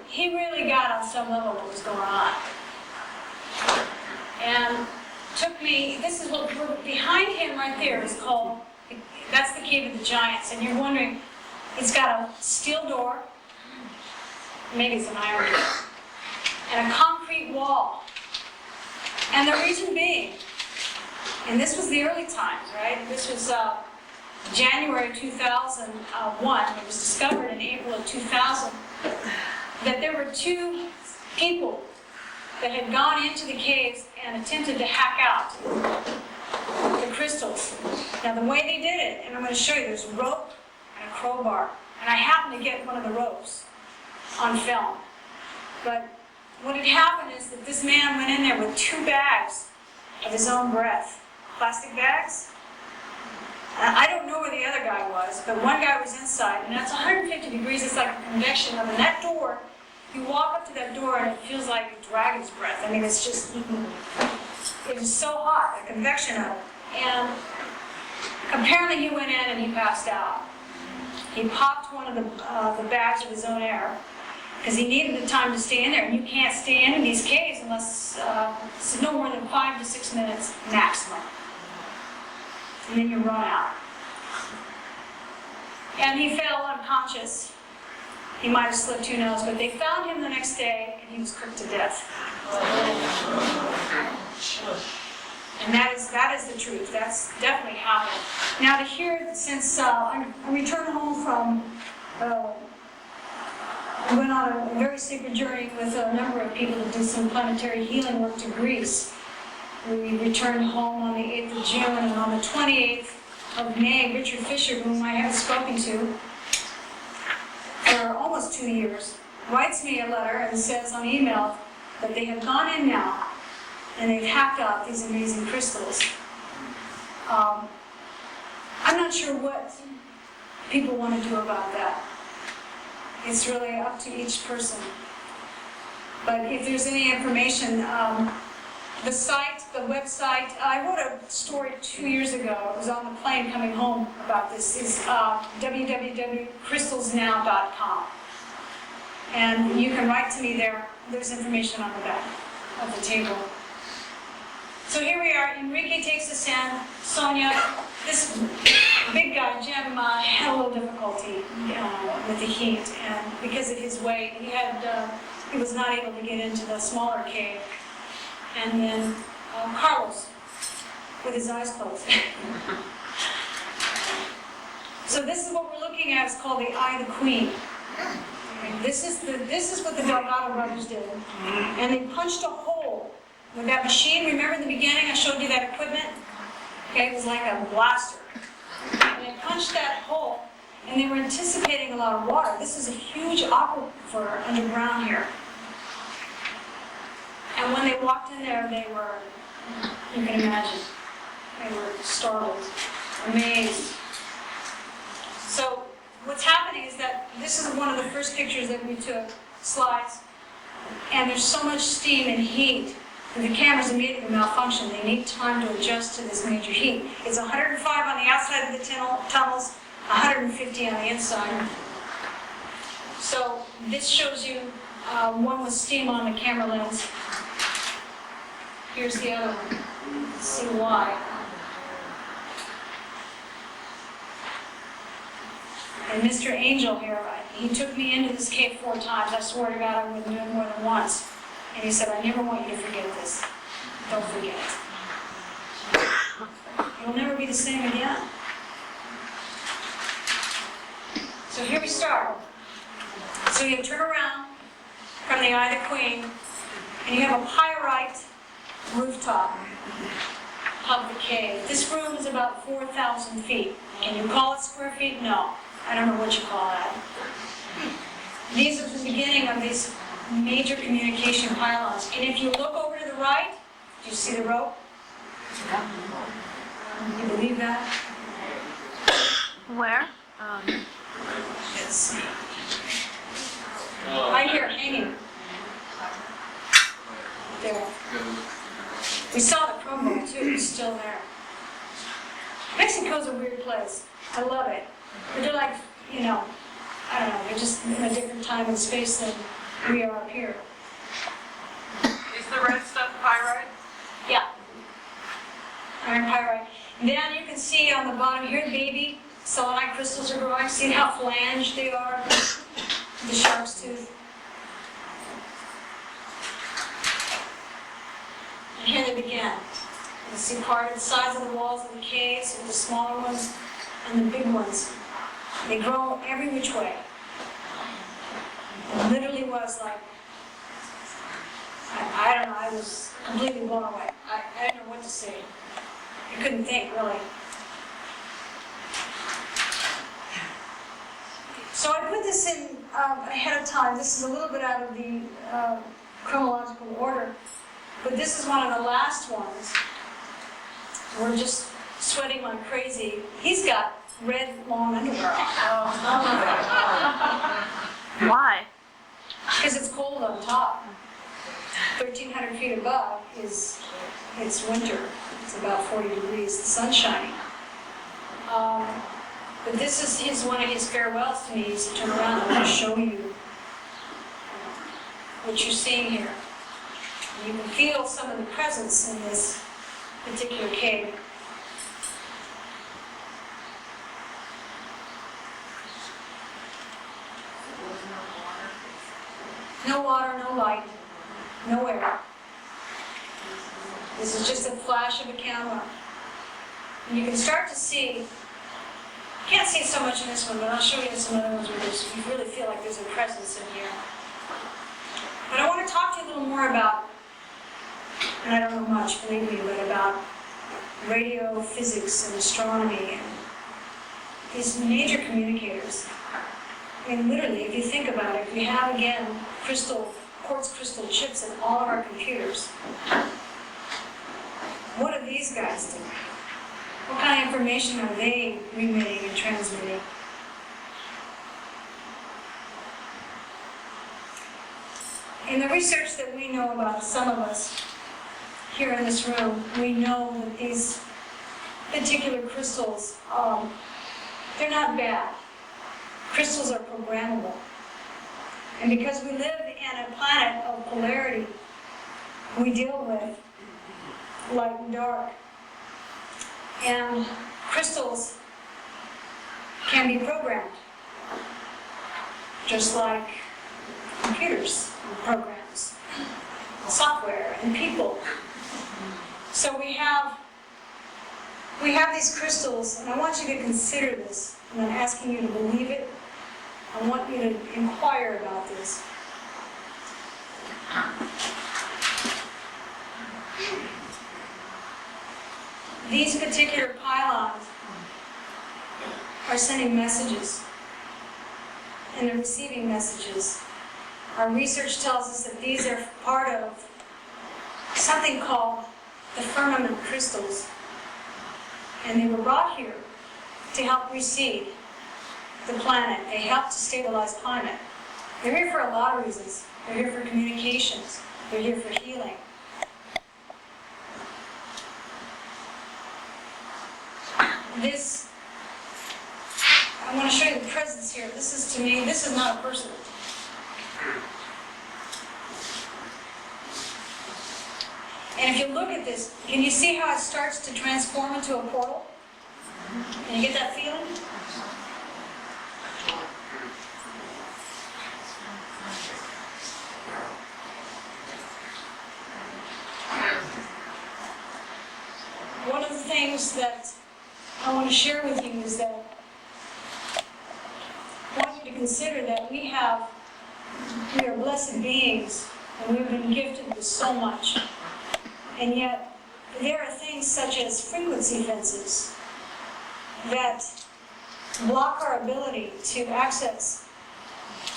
he really got on some level what was going on. And took me, this is what, behind him right there is called, that's the Cave of the Giants. And you're wondering, it's got a steel door, maybe it's an iron door, and a concrete wall. And the reason being, and this was the early times, right? This was January 2001. It was discovered in April of 2000 that there were two people that had gone into the caves and attempted to hack out the crystals. Now the way they did it, and I'm going to show you, there's a rope and a crowbar. And I happened to get one of the ropes on film. But what had happened is that this man went in there with 2 bags of his own breath. Plastic bags. I don't know where the other guy was, but one guy was inside, and that's 150 degrees. It's like a convection oven. And that door, you walk up to that door, and it feels like a dragon's breath. I mean, it's just, it was so hot, a convection oven. And apparently he went in and he passed out. He popped one of the bags of his own air, because he needed the time to stay in there. And you can't stay in these caves unless it's no more than 5 to 6 minutes maximum. And then you run out. And he fell unconscious. He might have slipped, who knows, but they found him the next day and he was cooked to death. And that is the truth. That's definitely happened. Now to hear, since I returned home from I went on a very secret journey with a number of people to do some planetary healing work to Greece. We returned home on the 8th of June, and on the 28th of May, Richard Fisher, whom I have spoken to for almost 2 years, writes me a letter and says on email that they have gone in now and they've hacked out these amazing crystals. I'm not sure what people want to do about that. It's really up to each person. But if there's any information, the site, the website, I wrote a story 2 years ago. It was on the plane coming home about this. Is www.crystalsnow.com. And you can write to me there. There's information on the back of the table. So here we are. Enrique takes us in. Sonia, this big guy, Jim, had a little difficulty with the heat. And because of his weight, he was not able to get into the smaller cave. And then Carlos, with his eyes closed. So this is what we're looking at. It's called the Eye of the Queen. Okay, this is what the Delgado brothers did. And they punched a hole with that machine. Remember in the beginning I showed you that equipment? Okay, it was like a blaster. And they punched that hole, and they were anticipating a lot of water. This is a huge aquifer underground here. And when they walked in there, they were, you can imagine, they were startled, amazed. So what's happening is that this is one of the first pictures that we took, slides, and there's so much steam and heat that the cameras immediately malfunction. They need time to adjust to this major heat. It's 105 on the outside of the tunnels, 150 on the inside. So this shows you one with steam on the camera lens. Here's the other one. Let's see why. And Mr. Angel here, he took me into this cave 4 times. I swear to God I wouldn't do it more than once. And he said, I never want you to forget this. Don't forget it. You'll never be the same again. So here we start. So you turn around from the Eye of the Queen, and you have a pyrite rooftop of the cave. This room is about 4,000 feet. Can you call it square feet? No. I don't know what you call that. These are the beginning of these major communication pylons. And if you look over to the right, do you see the rope? You believe that? Where? It's right here, hanging. There. We saw the chrome book too, it's still there. Mexico's a weird place. I love it. But they're like, I don't know, they're just in a different time and space than we are up here. Is the red stuff pyrite? Yeah. Iron pyrite. And then you can see on the bottom here, the baby selenite crystals are growing. See how flanged they are? The shark's tooth. And here they begin. You can see part of the sides of the walls of the caves with the smaller ones and the big ones. They grow every which way. It literally was like, I don't know, I was completely blown away. I didn't know what to say. I couldn't think, really. So I put this in ahead of time. This is a little bit out of the chronological order, but this is one of the last ones. We're just sweating like crazy. He's got red, long underwear on. Why? Because it's cold on top. 1,300 feet above it's winter. It's about 40 degrees. The sun's shining. But this is one of his farewells to me. He said, turn around, I want to show you what you're seeing here. And you can feel some of the presence in this particular cave. No water, no light, no air. This is just a flash of a camera. And you can start to see, you can't see it so much in this one, but I'll show you some other ones where you really feel like there's a presence in here. But I want to talk to you a little more about, and I don't know much, believe me, but about radio physics and astronomy and these major communicators. I mean, literally, if you think about it, we have, again, quartz crystal chips in all of our computers. What do these guys do? What kind of information are they remitting and transmitting? In the research that we know about, some of us here in this room, we know that these particular crystals, they're not bad. Crystals are programmable. And because we live in a planet of polarity, we deal with light and dark. And crystals can be programmed, just like computers and programs, software and people. So we have these crystals, and I want you to consider this. I'm not asking you to believe it. I want you to inquire about this. These particular pylons are sending messages, and they're receiving messages. Our research tells us that these are part of something called the firmament crystals, and they were brought here to help reseed the planet. They help to stabilize climate. They're here for a lot of reasons. They're here for communications. They're here for healing. This, I want to show you the presence here. This is, to me, this is not a person. And if you look at this, can you see how it starts to transform into a portal? Can you get that feeling? One of the things that I want to share with you is that I want you to consider that we are blessed beings, and we've been gifted with so much. And yet, there are things such as frequency fences that block our ability to access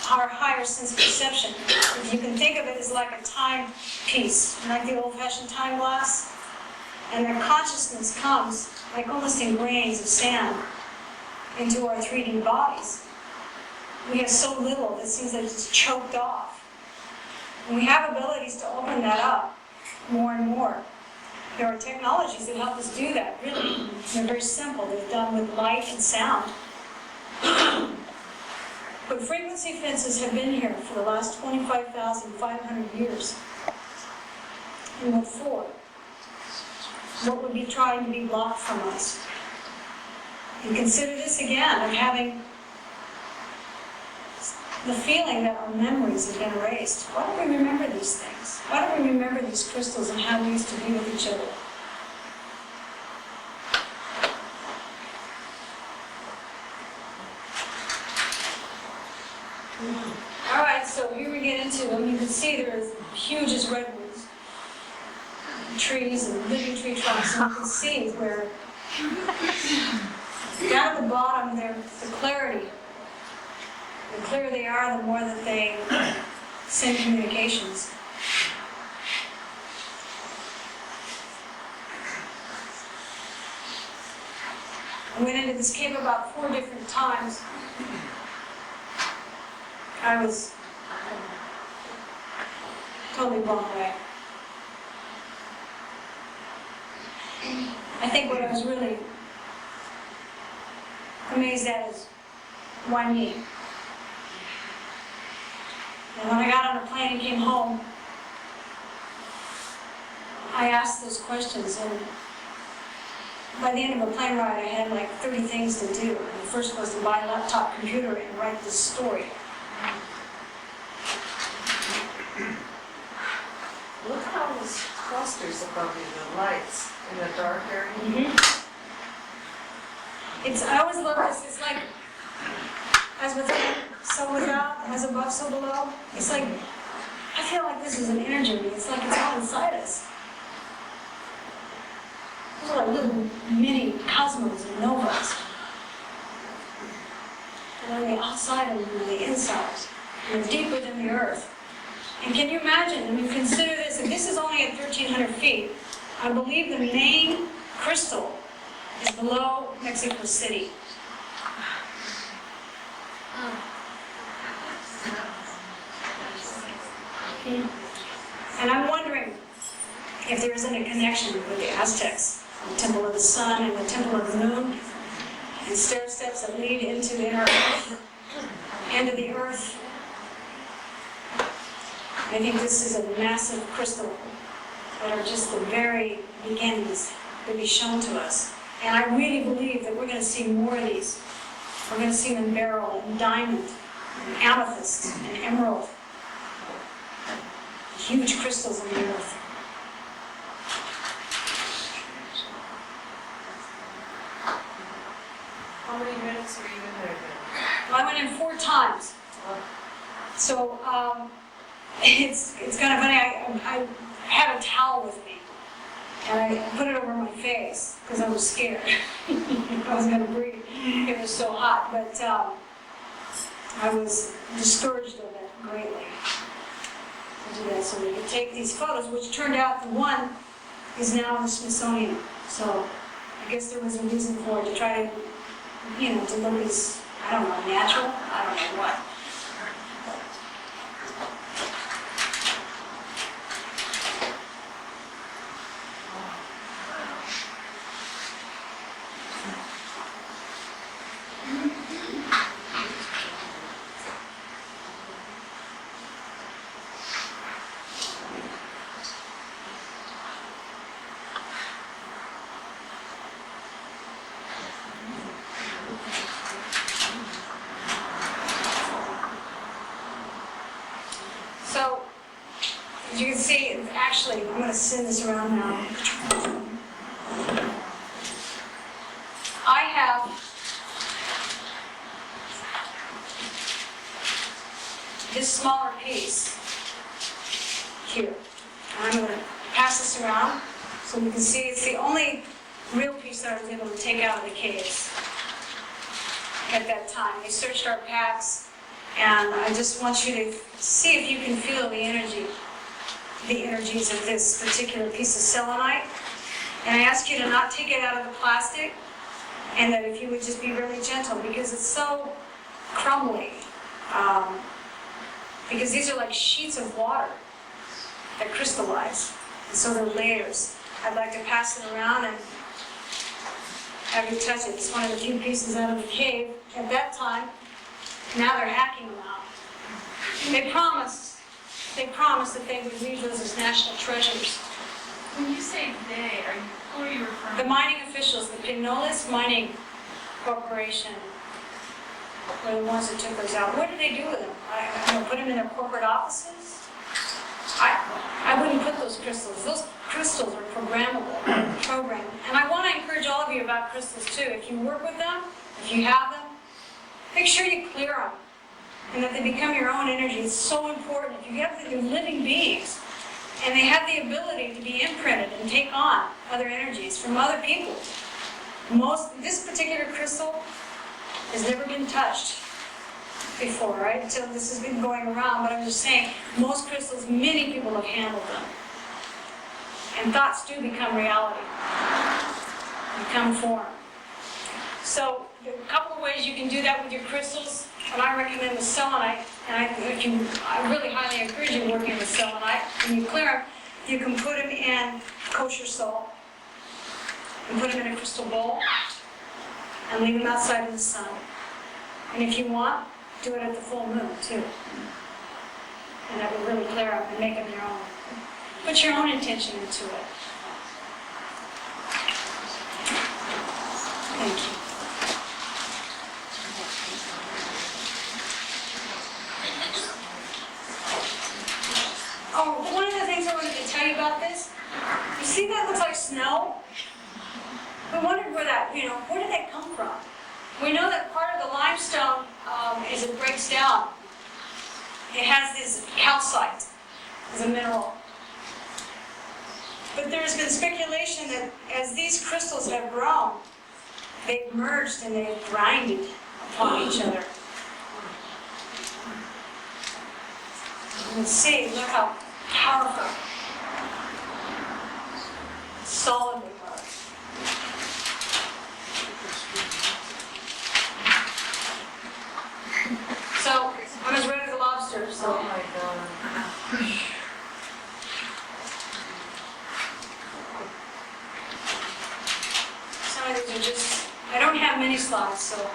our higher sense of perception. If you can think of it as like a timepiece, like the old-fashioned time glass, and their consciousness comes like almost in grains of sand into our 3D bodies. We have so little that it seems like it's choked off. And we have abilities to open that up more and more. There are technologies that help us do that, really. They're very simple. They're done with light and sound. But frequency fences have been here for the last 25,500 years. And what for? What would be trying to be blocked from us? And consider this again, of having the feeling that our memories have been erased. Why don't we remember these things? Why don't we remember these crystals and how we used to be with each other? All right, so here we get into them. You can see they're as huge as redwoods, trees and living tree trunks, and you can see where down at the bottom, they're the clarity. The clearer they are, the more that they send communications. I went into this cave about 4 different times. I was totally blown away. I think what I was really amazed at is, why me? And when I got on a plane and came home, I asked those questions, and by the end of the plane ride, I had like 30 things to do. And the first was to buy a laptop computer and write this story. Look at all those clusters above you, the lights in the dark area. Mm-hmm. I always love this. It's like, as within, so without, as above, so below. It's like, I feel like this is an energy. It's like it's all inside us. Those are like little mini cosmos and novas. And on the outside and on the inside. And they're deeper than the earth. And can you imagine, I mean, consider this, if this is only at 1,300 feet, I believe the main crystal is below Mexico City. And I'm wondering if there isn't a connection with the Aztecs, the Temple of the Sun and the Temple of the Moon, and stair steps that lead into the inner earth, into the earth. I think this is a massive crystal that are just the very beginnings to be shown to us. And I really believe that we're going to see more of these. We're going to see them in beryl and diamond and amethyst and emerald. Huge crystals in the earth. How many minutes are you in there then? Well, I went in 4 times. So it's kind of funny. I had a towel with me, and I put it over my face because I was scared. I was going to breathe. It was so hot, but I was discouraged of it greatly. To do that, so we could take these photos, which turned out the one is now in the Smithsonian. So I guess there was a reason for it, to try to, to look as, I don't know, natural? I don't know what. So, as you can see, actually, I'm going to send this around now. I have this smaller piece here. And I'm going to pass this around so you can see it's the only real piece that I was able to take out of the caves at that time. They searched our packs. And I just want you to see if you can feel the energies of this particular piece of selenite. And I ask you to not take it out of the plastic, and that if you would just be really gentle, because it's so crumbly. Because these are like sheets of water that crystallize, and so they're layers. I'd like to pass it around and have you touch it. It's one of the few pieces out of the cave at that time. Now they're hacking them out. They promised that they would leave those as national treasures. When you say they, who are you referring to? The mining officials, the Pinoles Mining Corporation, were the ones that took those out. What did they do with them? Put them in their corporate offices? I wouldn't put those crystals. Those crystals are programmable. And I want to encourage all of you about crystals too. If you work with them, if you have them, make sure you clear them and that they become your own energy. It's so important. If you have they're living beings and they have the ability to be imprinted and take on other energies from other people. This particular crystal has never been touched before, right? Until this has been going around, but I'm just saying, most crystals, many people have handled them. And thoughts do become reality, become form. So, there are a couple of ways you can do that with your crystals, and I recommend the selenite, and I really highly encourage you working with selenite. When you clear them, you can put them in kosher salt, and put them in a crystal bowl, and leave them outside in the sun. And if you want, do it at the full moon, too. And that will really clear up and make them your own. Put your own intention into it. Thank you. Oh, one of the things I wanted to tell you about this, you see that looks like snow? We wondered where did that come from? We know that part of the limestone, as it breaks down, it has this calcite as a mineral. But there's been speculation that as these crystals have grown, they've merged and they've grinded upon each other. You can see, look how powerful, solid they are. So, I'm as red as a lobster, so. Oh my God. these are just, I don't have many slides, so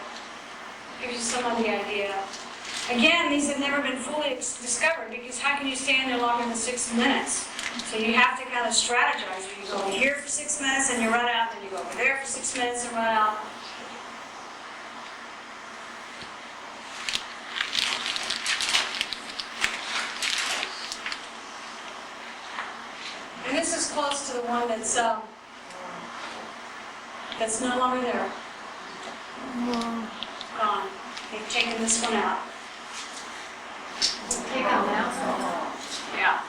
give you some of the idea. Again, these have never been fully discovered because how can you stand there longer than 6 minutes? So you have to kind of strategize. You go over here for 6 minutes and you run out, then you go over there for 6 minutes and run out. And this is close to the one that's no longer there. Gone. They've taken this one out. Yeah.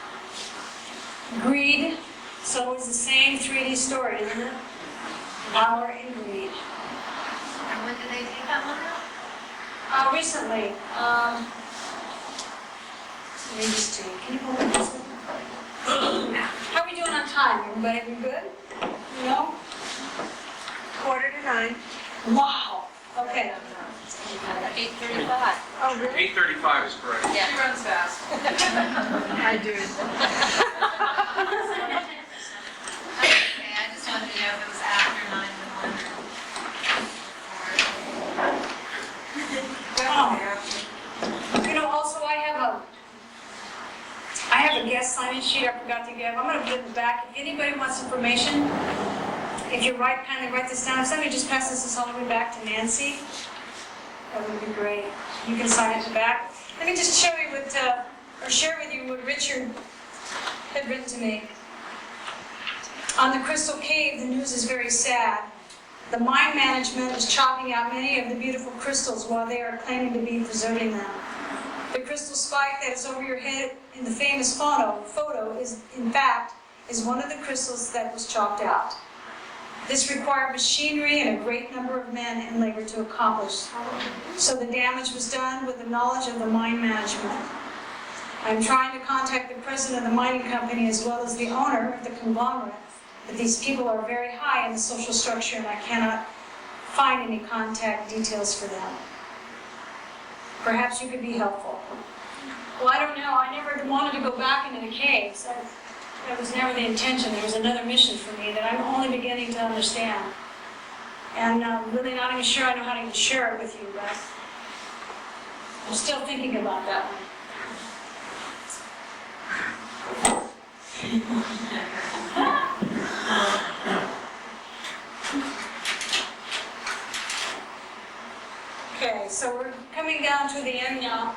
Greed. It's always the same 3D story, isn't it? Power and greed. And when did they take that one out? Recently. Let me just see. Can you hold this one? How are we doing on time? Everybody, we good? No? 8:45. Wow. Okay. 8:35. Oh, really? 8:35 is correct. Yeah. She runs fast. I do. Okay, I just wanted to know if it was after 9 You know, also I have a guest sign-in sheet I forgot to give. I'm going to put it back. If anybody wants information, if you kindly write this down. If somebody just passes this all the way back to Nancy, that would be great. You can sign it to back. Let me just show you or share with you what Richard had written to me. On the Crystal Cave, the news is very sad. The mine management is chopping out many of the beautiful crystals while they are claiming to be preserving them. The crystal spike that is over your head in the famous photo is, in fact, one of the crystals that was chopped out. This required machinery and a great number of men and labor to accomplish. So the damage was done with the knowledge of the mine management. I'm trying to contact the president of the mining company as well as the owner of the conglomerate, but these people are very high in the social structure and I cannot find any contact details for them. Perhaps you could be helpful. Well, I don't know. I never wanted to go back into the caves. That was never the intention. There was another mission for me that I'm only beginning to understand. And really not even sure I know how to even share it with you, but I'm still thinking about that one. Okay, so we're coming down to the end now.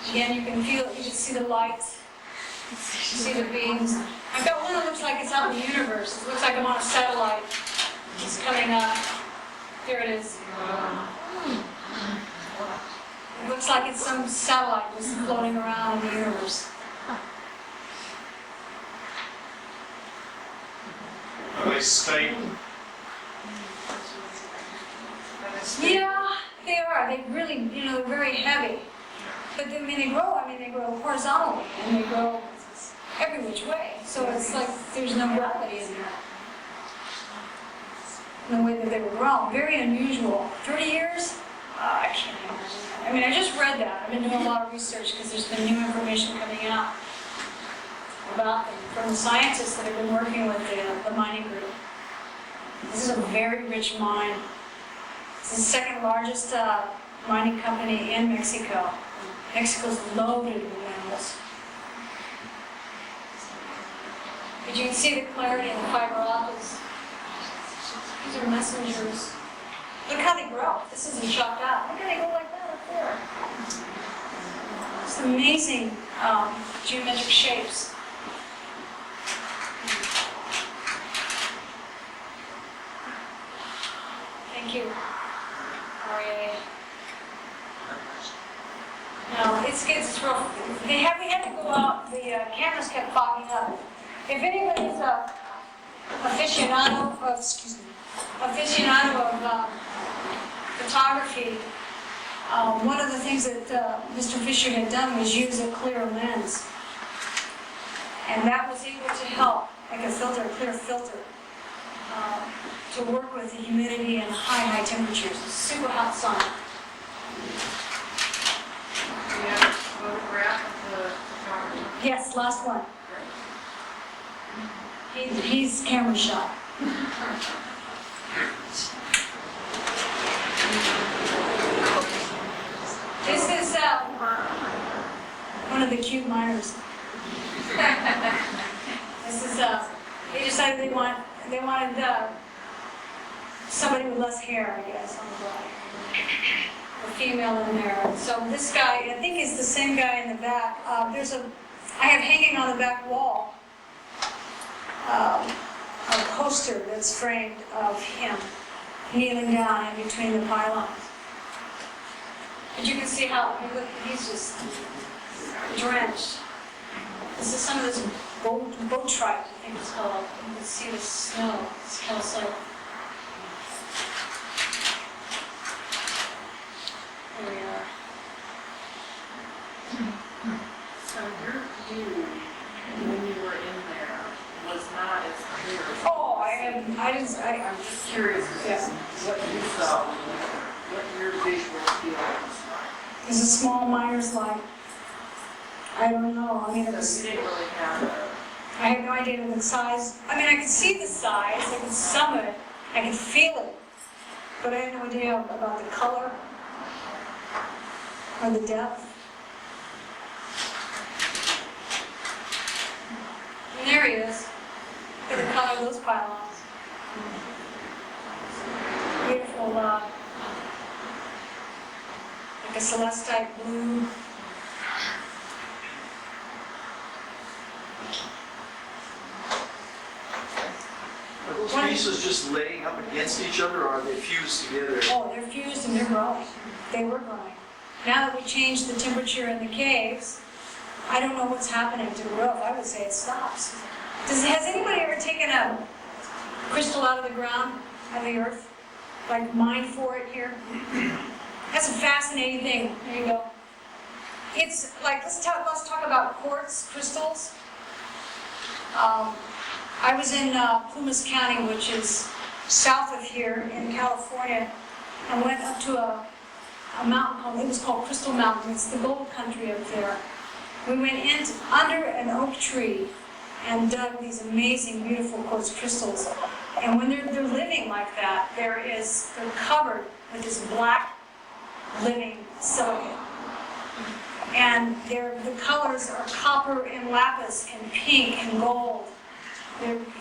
Again, you can feel it, you can see the lights, you see the beams. I've got one that looks like it's out in the universe. It looks like I'm on a satellite. It's coming up. Here it is. It looks like it's some satellite just floating around in the universe. Are they stable? Yeah, they are. They really, they're very heavy. But then when they grow horizontally, and they grow every which way. So it's like there's no gravity in there. In the way that they were grown. Very unusual. 30 years? I can't imagine that. I just read that. I've been doing a lot of research because there's been new information coming out about them from the scientists that have been working with the mining group. This is a very rich mine. It's the second largest mining company in Mexico. Mexico's loaded with minerals. But you can see the clarity in the fiber optics. These are messengers. Look how they grow. This isn't chopped out. Look how they go like that up there. It's amazing geometric shapes. Thank you, RA. No, it's rough. We had to go out. The cameras kept fogging up. If anybody's aficionado of photography, one of the things that Mr. Fisher had done was use a clear lens, and that was able to help, like a filter, a clear filter, to work with the humidity and high temperatures. It's super hot sun. We have a photograph of the photography. Yes, last one. He's camera shy. This is one of the cute miners. This is they decided they wanted somebody with less hair, I guess, on the body. A female in there. So this guy, I think, is the same guy in the back. I have hanging on the back wall a poster that's framed of him kneeling down in between the pylons. But you can see how, I mean, look, he's just drenched. This is some of this botryte, I think it's called. You can see the snow, it's calcite. There we are. So your view, when you were in there, was not as clear. Oh, I'm just curious Yeah. what you saw, what your visual field was like. There's a small miner's light. I don't know. I mean, it So was, you didn't really have a, I have no idea the size. I mean, I could see the size, I could sum it, I could feel it, but I had no idea about the color or the depth. And there he is. Look at the color of those pylons. Beautiful, like a celestite blue. Are those pieces just laying up against each other, or are they fused together? Oh, they're fused and they're growing. They were growing. Now that we changed the temperature in the caves, I don't know what's happening to the growth. I would say it stops. Has anybody ever taken a crystal out of the ground, out of the earth? Like mined for it here? That's a fascinating thing. There you go. It's like, let's talk about quartz crystals. I was in Plumas County, which is south of here in California, and went up to a mountain it was called Crystal Mountain. It's the gold country up there. We went in under an oak tree and dug these amazing, beautiful quartz crystals. And when they're living like that, they're covered with this black living silicate. And the colors are copper and lapis and pink and gold.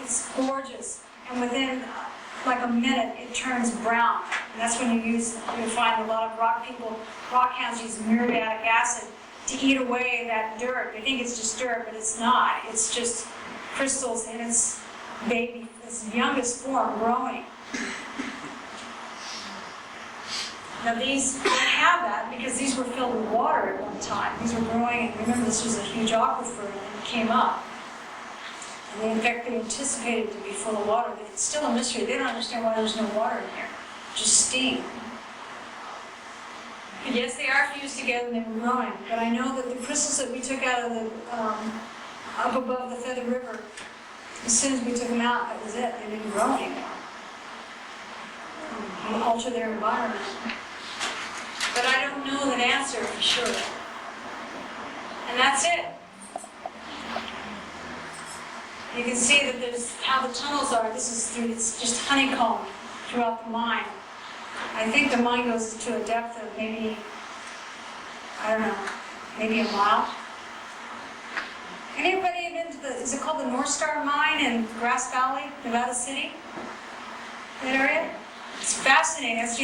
It's gorgeous. And within like a minute, it turns brown. And that's when you find a lot of rock hounds use muriatic acid to eat away that dirt. They think it's just dirt, but it's not. It's just crystals in its youngest form growing. Now these don't have that because these were filled with water at one time. These were growing, and remember this was a huge aquifer and it came up. And in fact, they anticipated to be full of water. It's still a mystery. They don't understand why there's no water in here, just steam. And yes, they are fused together and they were growing, but I know that the crystals that we took out of the, up above the Feather River, as soon as we took them out, that was it. They didn't grow anymore. We alter their environment. But I don't know that answer for sure. And that's it. You can see that there's how the tunnels are. It's just honeycomb throughout the mine. I think the mine goes to a depth of maybe, I don't know, maybe a mile. Anybody been to is it called the North Star Mine in Grass Valley, Nevada City? That area? It's fascinating. That's,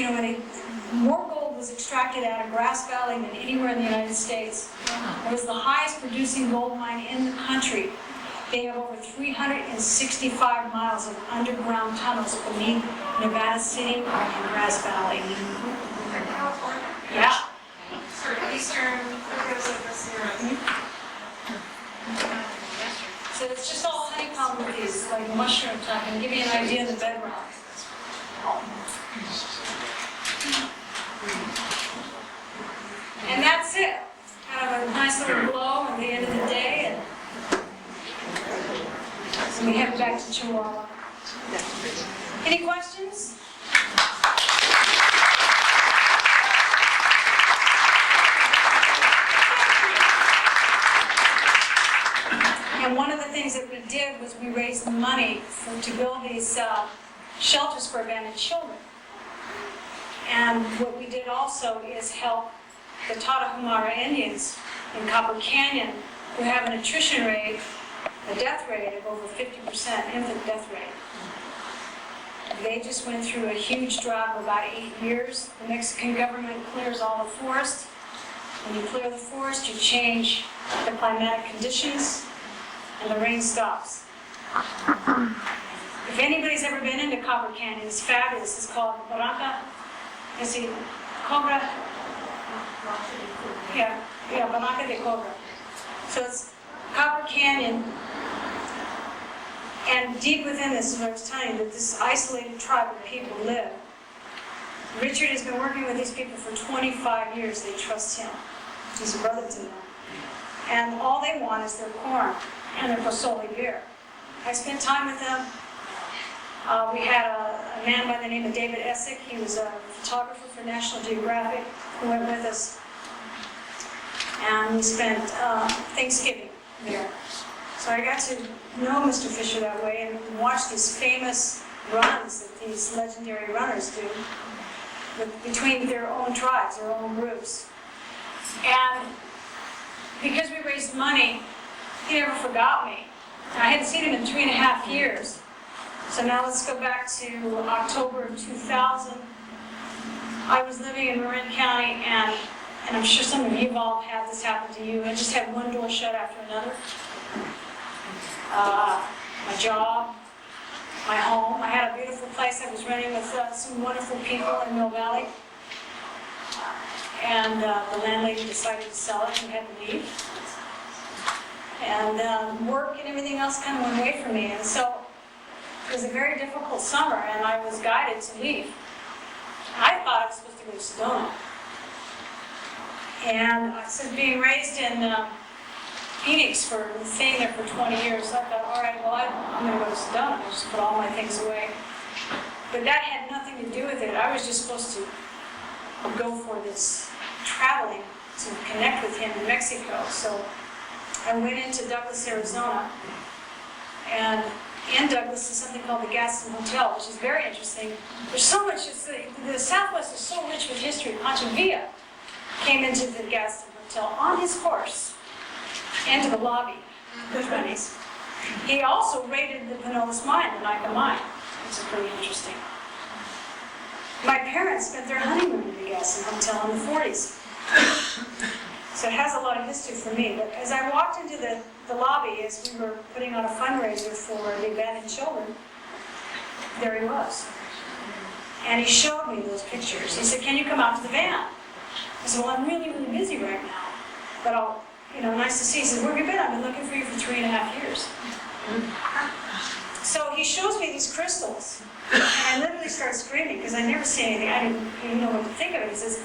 more gold was extracted out of Grass Valley than anywhere in the United States. It was the highest producing gold mine in the country. They have over 365 miles of underground tunnels beneath Nevada City and Grass Valley. California? Yeah. Sort of eastern, So it's just all honeycomb with these, like mushroom type, and give you an idea of the bedrock. And that's it. Kind of a nice little glow at the end of the day. And we head back to Chihuahua. Any questions? And one of the things that we did was we raised money to build these shelters for abandoned children. And what we did also is help the Tarahumara Indians in Copper Canyon, who have an attrition rate, a death rate of over 50%, infant death rate. They just went through a huge drought of about 8 years. The Mexican government clears all the forest. When you clear the forest, you change the climatic conditions, and the rain stops. If anybody's ever been into Copper Canyon, it's fabulous. It's called Barranca. Is it Cobra? Yeah, Barranca de Cobra. So it's Copper Canyon, and deep within this is what I was telling you, that this isolated tribe of people live. Richard has been working with these people for 25 years. They trust him. He's a brother to them. And all they want is their corn and their pozole beer. I spent time with them. We had a man by the name of David Essick. He was a photographer for National Geographic who went with us. And we spent Thanksgiving there. So I got to know Mr. Fisher that way and watch these famous runs that these legendary runners do between their own tribes, their own groups. And because we raised money, he never forgot me. I hadn't seen him in 3.5 years. So now let's go back to October 2000. I was living in Marin County, and I'm sure some of you have all had this happen to you. I just had one door shut after another. My job, my home. I had a beautiful place I was renting with some wonderful people in Mill Valley. And the landlady decided to sell it and had to leave. And work and everything else kind of went away from me. And so it was a very difficult summer, and I was guided to leave. I thought I was supposed to go to Sedona. And since being raised in Phoenix and staying there for 20 years, I thought, all right, well, I'm going to go to Sedona. I just put all my things away. But that had nothing to do with it. I was just supposed to go for this traveling to connect with him in Mexico. So I went into Douglas, Arizona, and in Douglas is something called the Gaston Hotel, which is very interesting. There's so much, the Southwest is so rich with history. Pancho Villa came into the Gaston Hotel on his horse into the lobby with bunnies. He also raided the Pinellas mine, the Naica mine. It's pretty interesting. My parents spent their honeymoon in the Gaston Hotel in the 40s. So it has a lot of history for me. But as I walked into the lobby as we were putting on a fundraiser for the abandoned children, there he was. And he showed me those pictures. He said, can you come out to the van? I said, well, I'm really, really busy right now. But nice to see. He said, where have you been? I've been looking for you for 3.5 years. So he shows me these crystals. And I literally start screaming because I'd never seen anything. I didn't even know what to think of it. He says,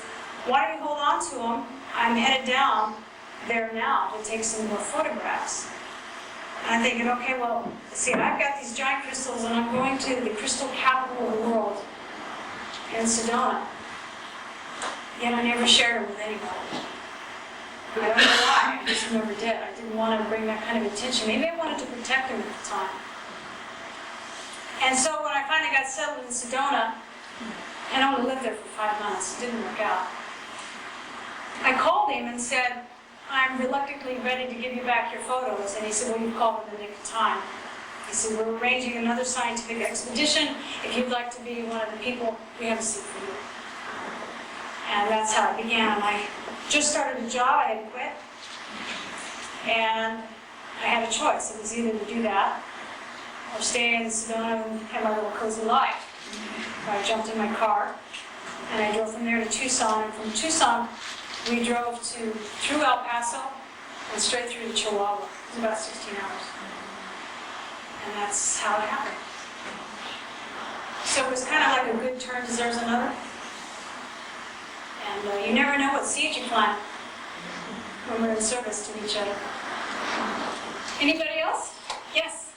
why don't you hold on to them? I'm headed down there now to take some more photographs. And I'm thinking, okay, well, see, I've got these giant crystals and I'm going to the crystal capital of the world in Sedona. Yet I never shared them with anybody. I don't know why, I just never did. I didn't want to bring that kind of attention. Maybe I wanted to protect them at the time. And so when I finally got settled in Sedona, and I only lived there for 5 months, it didn't work out. I called him and said, I'm reluctantly ready to give you back your photos. And he said, well, you've called in the nick of time. He said, we're arranging another scientific expedition. If you'd like to be one of the people, we have a seat for you. And that's how it began. I just started a job, I had quit. And I had a choice. It was either to do that or stay in Sedona and have my little cozy life. So I jumped in my car and I drove from there to Tucson. And from Tucson, we drove through El Paso and straight through to Chihuahua. It was about 16 hours. And that's how it happened. So it was kind of like a good turn deserves another. And you never know what seed you plant when we're in service to each other. Anybody else? Yes?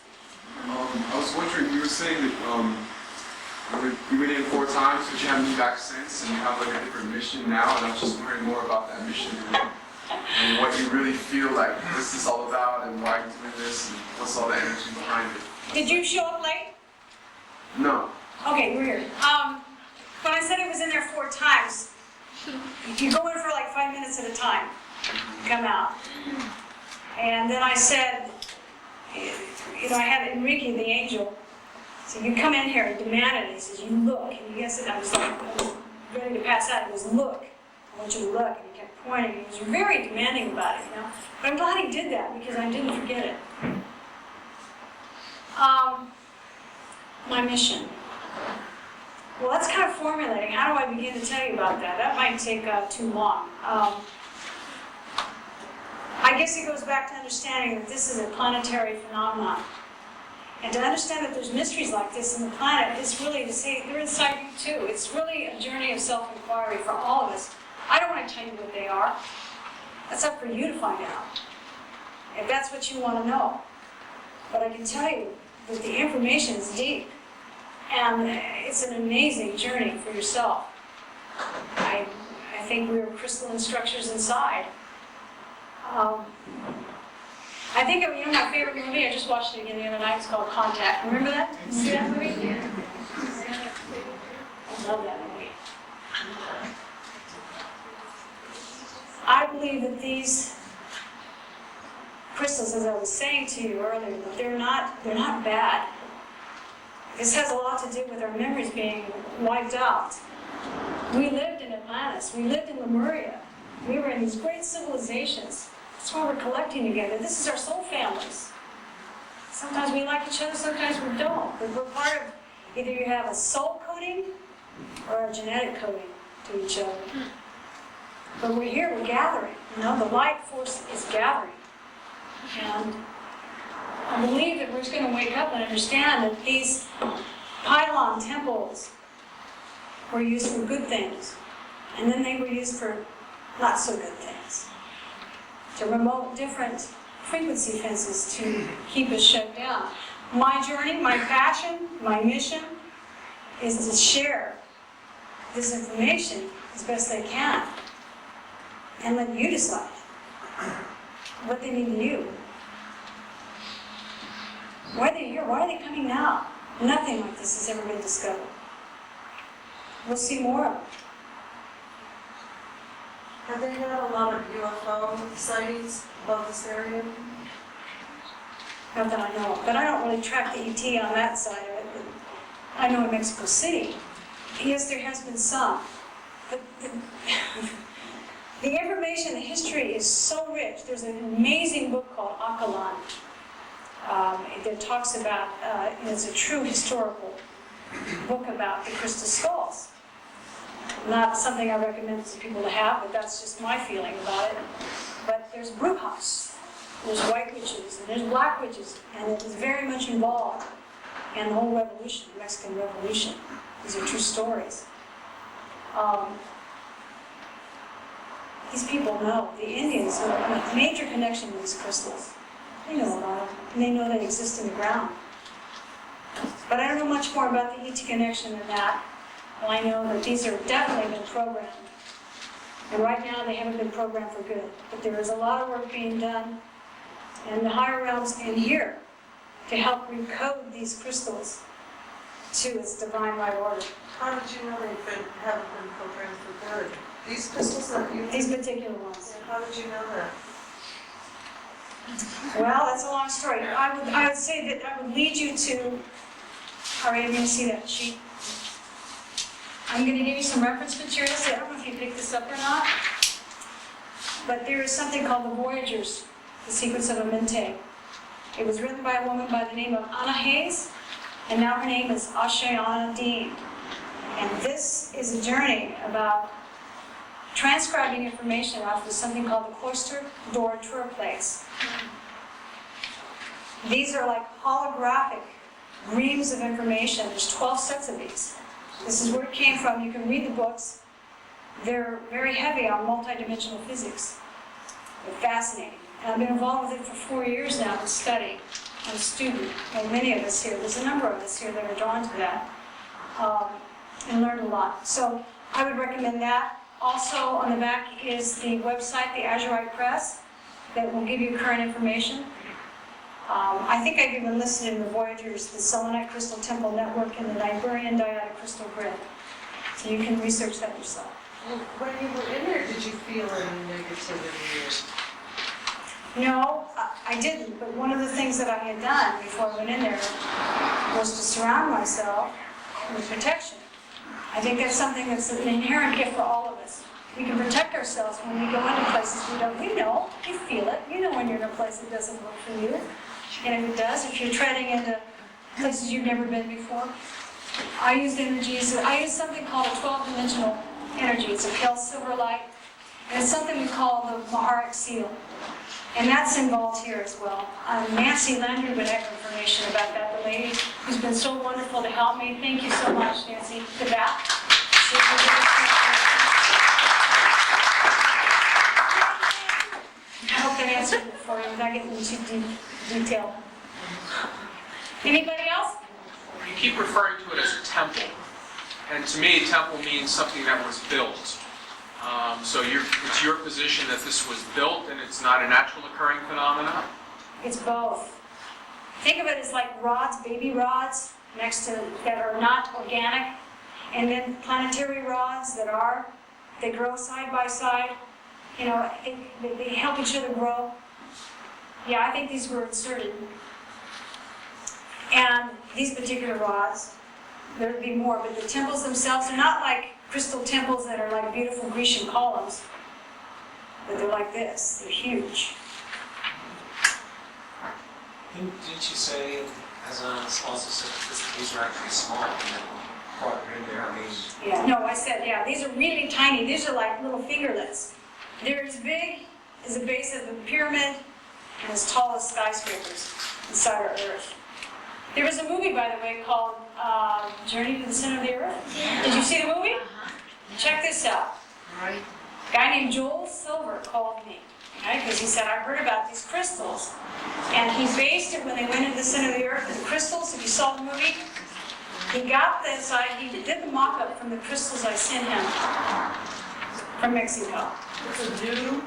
I was wondering, you were saying that you went in 4 times, but you haven't been back since, and you have like a different mission now, and I was just wondering more about that mission and what you really feel like what's this all about and why are you doing this and what's all the energy behind it. Did you show up late? No. Okay, weird. When I said it was in there 4 times, you go in for like 5 minutes at a time, come out. And then I said, I had Enrique, the angel, so you come in here and demand it. He says, you look. And you guessed it, I was ready to pass out. He goes, look. I want you to look. And he kept pointing. He was very demanding about it, But I'm glad he did that because I didn't forget it. My mission. Well, that's kind of formulating. How do I begin to tell you about that? That might take too long. I guess it goes back to understanding that this is a planetary phenomenon. And to understand that there's mysteries like this in the planet is really to say they're inside you too. It's really a journey of self-inquiry for all of us. I don't want to tell you what they are. That's up for you to find out, if that's what you want to know. But I can tell you that the information is deep. And it's an amazing journey for yourself. I think we're crystalline structures inside. I think of my favorite movie. I just watched it again the other night. It's called Contact. Remember that? See that movie? Yeah. I love that movie. I believe that these crystals, as I was saying to you earlier, that they're not bad. This has a lot to do with our memories being wiped out. We lived in Atlantis. We lived in Lemuria. We were in these great civilizations. That's why we're collecting together. This is our soul families. Sometimes we like each other, sometimes we don't. But we're part of, either you have a soul coding or a genetic coding to each other. But we're here, we're gathering. The light force is gathering. And I believe that we're just going to wake up and understand that these pylon temples were used for good things. And then they were used for not so good things. To remote different frequency fences to keep us shut down. My journey, my passion, my mission is to share this information as best I can and let you decide what they mean to you. Why are they here? Why are they coming now? Nothing like this has ever been discovered. We'll see more of it. Have they had a lot of UFO sightings above this area? Not that I know of, but I don't really track the ET on that side of it. But I know in Mexico City, yes, there has been some. But the information, the history is so rich. There's an amazing book called Akalan. That talks about, it's a true historical book about the crystal skulls. Not something I recommend to people to have, but that's just my feeling about it. But there's brujas, there's white witches, and there's black witches, and it is very much involved in the whole revolution, the Mexican Revolution. These are true stories. These people know, the Indians have a major connection with these crystals. They know about them, and they know they exist in the ground. But I don't know much more about the ET connection than that. Well, I know that these are definitely been programmed. And right now they haven't been programmed for good. But there is a lot of work being done in the higher realms and here to help recode these crystals to its divine right order. How did you know haven't been programmed for good? These crystals that you... These particular ones. How did you know that? Well, that's a long story. I would say that I would lead you to... Are you going to see that sheet? I'm going to give you some reference materials. I don't know if you picked this up or not. But there is something called The Voyagers, The Secrets of Aminte. It was written by a woman by the name of Anna Hayes, and now her name is Ashayana Dean. And this is a journey about transcribing information off of something called the cloister door tour plates. These are like holographic reams of information. There's 12 sets of these. This is where it came from. You can read the books. They're very heavy on multidimensional physics. They're fascinating. And I've been involved with it for 4 years now to study. I'm a student, like many of us here. There's a number of us here that are drawn to that and learn a lot. So I would recommend that. Also on the back is the website, the Azurite Press. that will give you current information. I think I've even listed in the Voyagers the Selenite Crystal Temple Network and the Iberian Dyadic Crystal Grid. So you can research that yourself. Well, when you were in there, did you feel any negativity? No, I didn't, but one of the things that I had done before I went in there was to surround myself with protection. I think that's something that's an inherent gift for all of us. We can protect ourselves when we go into places we don't. We know, you feel it. You know when you're in a place that doesn't work for you. And if it does, if you're treading into places you've never been before. I use energies, I use something called a 12-dimensional energy. It's a pale silver light. And it's something we call the Maharic seal. And that's involved here as well. Nancy Landry would have information about that, the lady who's been so wonderful to help me. Thank you so much, Nancy, for that. I hope that answered it for you without getting into too detail. Anybody else? You keep referring to it as a temple. And to me, temple means something that was built. So it's your position that this was built and it's not a natural occurring phenomenon? It's both. Think of it as like rods, baby rods, next to that are not organic, and then planetary rods that are. They grow side by side. You know, they help each other grow. Yeah, I think these were inserted. And these particular rods, there would be more, but the temples themselves are not like crystal temples that are like beautiful Grecian columns, but they're like this. They're huge. Didn't you say, as an also said, that these are actually small and then brought it in there? I mean, Yeah, no, I said, yeah, these are really tiny. These are like little fingerlets. They're as big as the base of the pyramid and as tall as skyscrapers inside our Earth. There was a movie, by the way, called Journey to the Center of the Earth. Yeah. Did you see the movie? Check this out. Right. A guy named Joel Silver called me, right? Because he said, I heard about these crystals. And he based it when they went into the center of the Earth, the crystals, if you saw the movie. He got this, he did the mock-up from the crystals I sent him from Mexico. It's a new?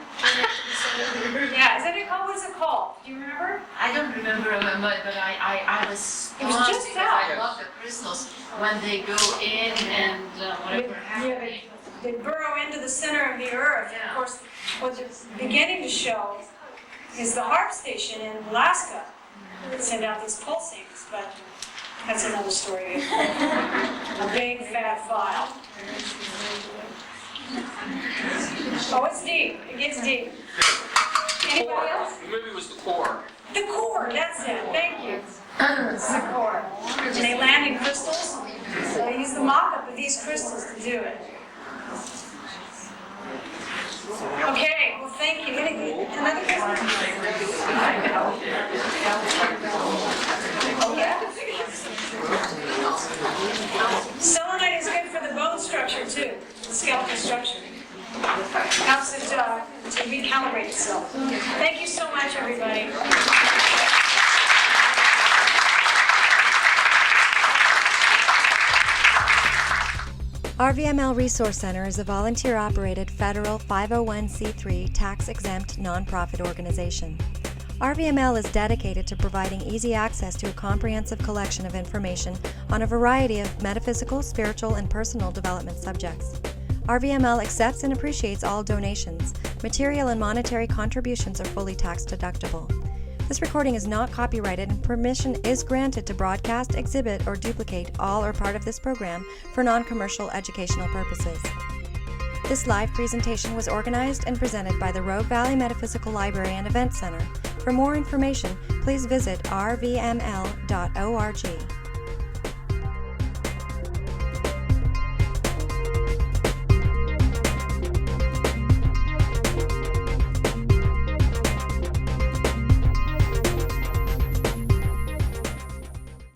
Yeah, is it called, what is it called? Do you remember? I don't remember, but I was It was just because out. I love the crystals when they go in and whatever Yeah, happens. they burrow into the center of the Earth. Yeah. Of course, what it's beginning to show is the HAARP station in Alaska. It sent out these pulsings, but that's another story. A big fat file. Oh, it's deep. It gets deep. Anybody else? The movie was The Core. The core, that's it. Thank you. It's the core. And they land in crystals. So they use the mock-up of these crystals to do it. Okay, well, thank you. Another question? Oh, yeah? Selenite is good for the bone structure, too. The skeletal structure. Helps it to recalibrate itself. Thank you so much, everybody. RVML Resource Center is a volunteer-operated federal 501c3 tax-exempt nonprofit organization. RVML is dedicated to providing easy access to a comprehensive collection of information on a variety of metaphysical, spiritual, and personal development subjects. RVML accepts and appreciates all donations. Material and monetary contributions are fully tax-deductible. This recording is not copyrighted and permission is granted to broadcast, exhibit, or duplicate all or part of this program for non-commercial educational purposes. This live presentation was organized and presented by the Rogue Valley Metaphysical Library and Event Center. For more information, please visit rvml.org.